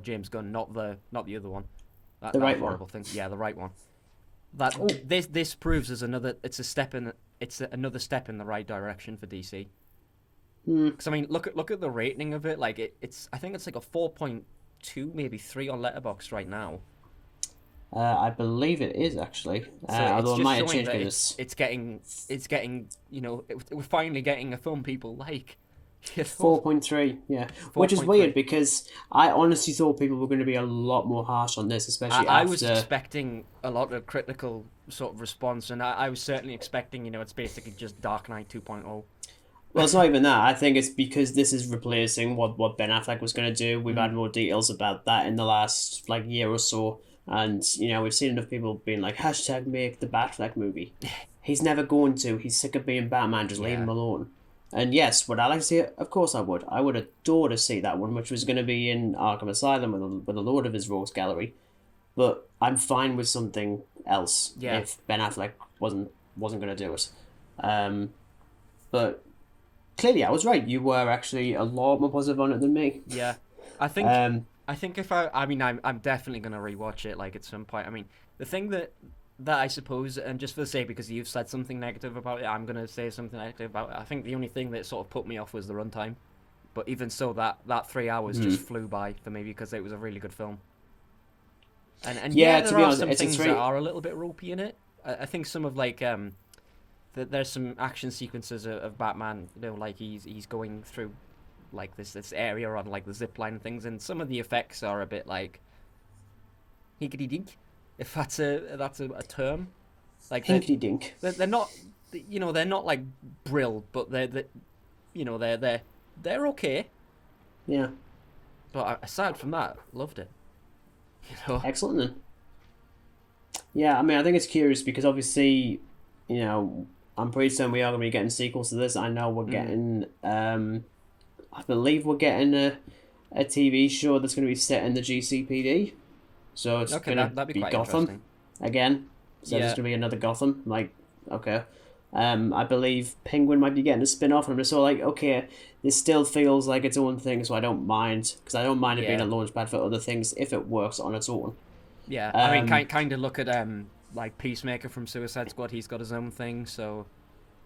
James Gunn, not the other one. That right horrible one. thing. Yeah, the right one. This proves as another another step in the right direction for DC. Because I mean, look at the rating of it. Like I think it's like a 4.2, maybe 3 on Letterboxd right now. I believe it is actually. So although it's it might just have showing changed that it's getting. We're finally getting a film people like. 4.3, yeah. Which is weird because I honestly thought people were going to be a lot more harsh on this, especially I after... was expecting a lot of critical sort of response, and I was certainly expecting, it's basically just Dark Knight 2.0. Well, it's not even that. I think it's because this is replacing what Ben Affleck was going to do. We've had more details about that in the last year or so. And, we've seen enough people being like, hashtag make the Batfleck movie. He's never going to. He's sick of being Batman. Just leave him alone. And yes, would I like to see it? Of course I would. I would adore to see that one, which was going to be in Arkham Asylum with a load of his rogues gallery. But I'm fine with something else if Ben Affleck wasn't going to do it. But clearly I was right. You were actually a lot more positive on it than me. Yeah. I think if I'm definitely going to rewatch it at some point. I mean, the thing that I suppose, and just for the sake, because you've said something negative about it, I'm going to say something negative about it. I think the only thing that sort of put me off was the runtime. But even so, that 3 hours just flew by for me because it was a really good film. And there to be are honest, some things that are a little bit ropey in it. I think some of there's some action sequences of Batman, he's going through this area on the zip line and things, and some of the effects are a bit hinkity dink, if that's a term. Hinkity dink. They're not, they're not brill, but they're okay. Yeah. But aside from that, loved it. Excellent then. Yeah, I mean, I think it's curious because obviously, I'm pretty certain we are going to be getting sequels to this. I know we're getting, I believe we're getting a TV show that's going to be set in the GCPD. So it's going to be Gotham again. So there's going to be another Gotham. Okay. I believe Penguin might be getting a spin-off, and I'm just sort of okay, this still feels like its own thing, so I don't mind, because I don't mind it being a launchpad for other things if it works on its own. Yeah, I mean, kind of look at Peacemaker from Suicide Squad. He's got his own thing, so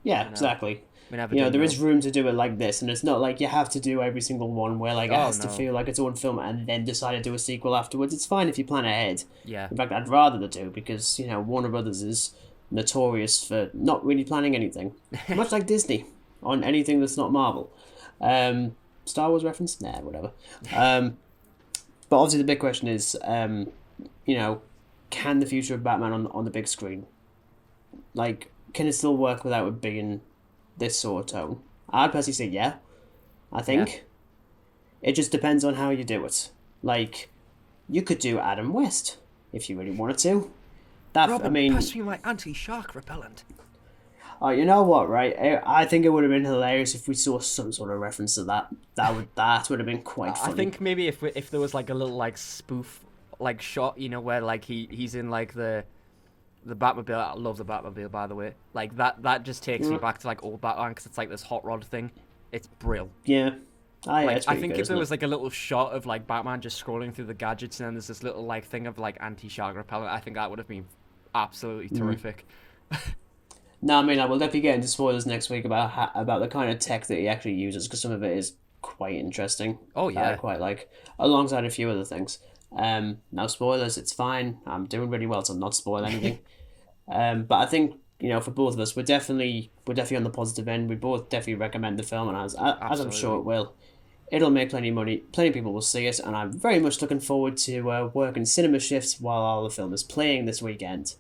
yeah, exactly. There is room to do it like this, and it's not like you have to do every single one where it has to feel like its own film and then decide to do a sequel afterwards. It's fine if you plan ahead. Yeah. In fact, I'd rather they do, because Warner Brothers is notorious for not really planning anything, much like Disney on anything that's not Marvel. Star Wars reference? Nah, whatever. But obviously the big question is, can the future of Batman on the big screen, can it still work without it being this sort of tone? I'd personally say yeah. I think It just depends on how you do it. Like, you could do Adam West if you really wanted to. Robin, pass me my anti-shark repellent. Oh, you know what, right? I think it would have been hilarious if we saw some sort of reference to that. That would have been quite funny. I think maybe if there was like a little like spoof like shot, where like he's in like the Batmobile. I love the Batmobile, by the way. Like that just takes me back to like old Batman because it's like this hot rod thing. It's brilliant. Yeah. Like, I think if there was like a little shot of like Batman just scrolling through the gadgets and then there's this little like thing of like anti-shark repellent, I think that would have been absolutely terrific. No, I mean, I will definitely get into spoilers next week about the kind of tech that he actually uses, because some of it is quite interesting. Oh yeah, I quite like, alongside a few other things. Now spoilers, it's fine. I'm doing really well to not spoil anything. But I think for both of us, we're definitely on the positive end. We both definitely recommend the film, and as I'm sure it will. It'll make plenty of money. Plenty of people will see it, and I'm very much looking forward to working cinema shifts while all the film is playing this weekend.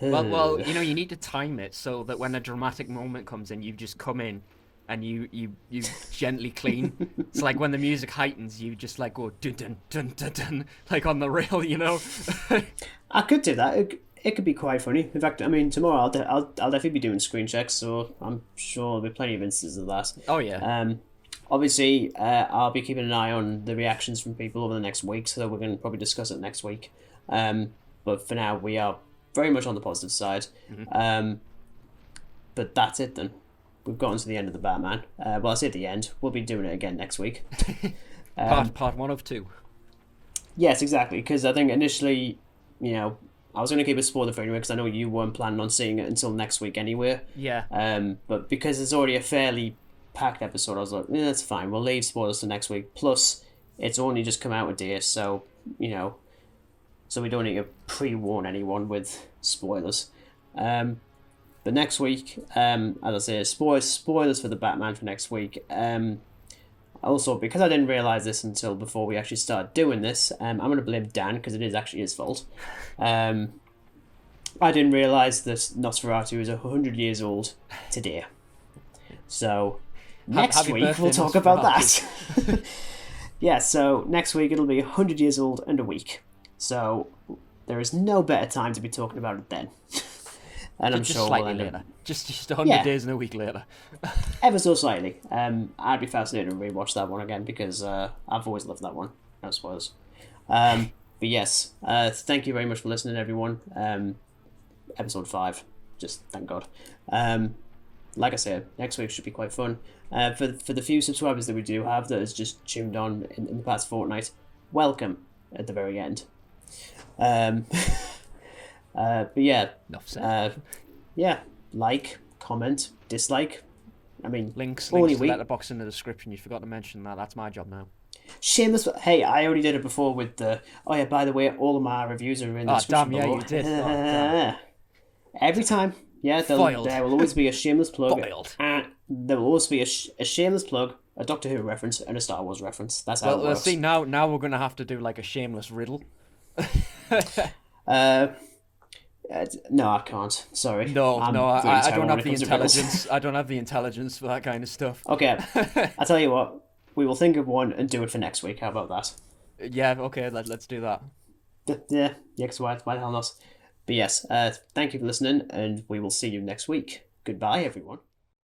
well, you need to time it so that when a dramatic moment comes in, you just come in and you gently clean. It's like when the music heightens, you just like go dun dun dun dun dun, like on the rail, I could do that. It could be quite funny. In fact, I mean, tomorrow I'll definitely be doing screen checks, so I'm sure there'll be plenty of instances of that. Oh yeah. Obviously, I'll be keeping an eye on the reactions from people over the next week, so we're going to probably discuss it next week. But for now, we are very much on the positive side. But that's it then. We've gotten to the end of the Batman. Well, I say at the end. We'll be doing it again next week. Part 1 of 2. Yes, exactly. Because I think initially, I was going to keep it spoiler free anyway, because I know you weren't planning on seeing it until next week anyway. Yeah. But because it's already a fairly packed episode, I was like, that's fine. We'll leave spoilers to next week. Plus, it's only just come out a day, so so we don't need to pre-warn anyone with spoilers. But next week, as I say, spoilers for the Batman for next week. Also, because I didn't realise this until before we actually started doing this, I'm going to blame Dan, because it is actually his fault. I didn't realise that Nosferatu is 100 years old today. So next week we'll talk about that. Yeah, so next week it'll be 100 years old and a week. So there is no better time to be talking about it then. And I'm just sure slightly we'll later. Just 100 days and a week later. Ever so slightly. I'd be fascinated to rewatch that one again, because I've always loved that one. No spoilers. But yes, thank you very much for listening, everyone. Episode 5. Just thank God. Like I said, next week should be quite fun. For the few subscribers that we do have that has just tuned on in the past fortnight, welcome at the very end. But yeah, enough said. Yeah, like, comment, dislike. I mean, links to letterbox in the description. You forgot to mention that. That's my job now. Shameless. Hey, I already did it before with the. Oh yeah, by the way, all of my reviews are in the description below. You did. Damn. Every time. Yeah, there will always be a shameless plug. There will always be a shameless plug, a Doctor Who reference, and a Star Wars reference. That's how it works. See, now we're going to have to do like a shameless riddle. No, I can't. Sorry. No, I don't have the intelligence. I don't have the intelligence for that kind of stuff. Okay, I tell you what. We will think of one and do it for next week. How about that? Yeah. Okay. Let's do that. Yeah. Because why the hell not? But yes. Thank you for listening, and we will see you next week. Goodbye, everyone.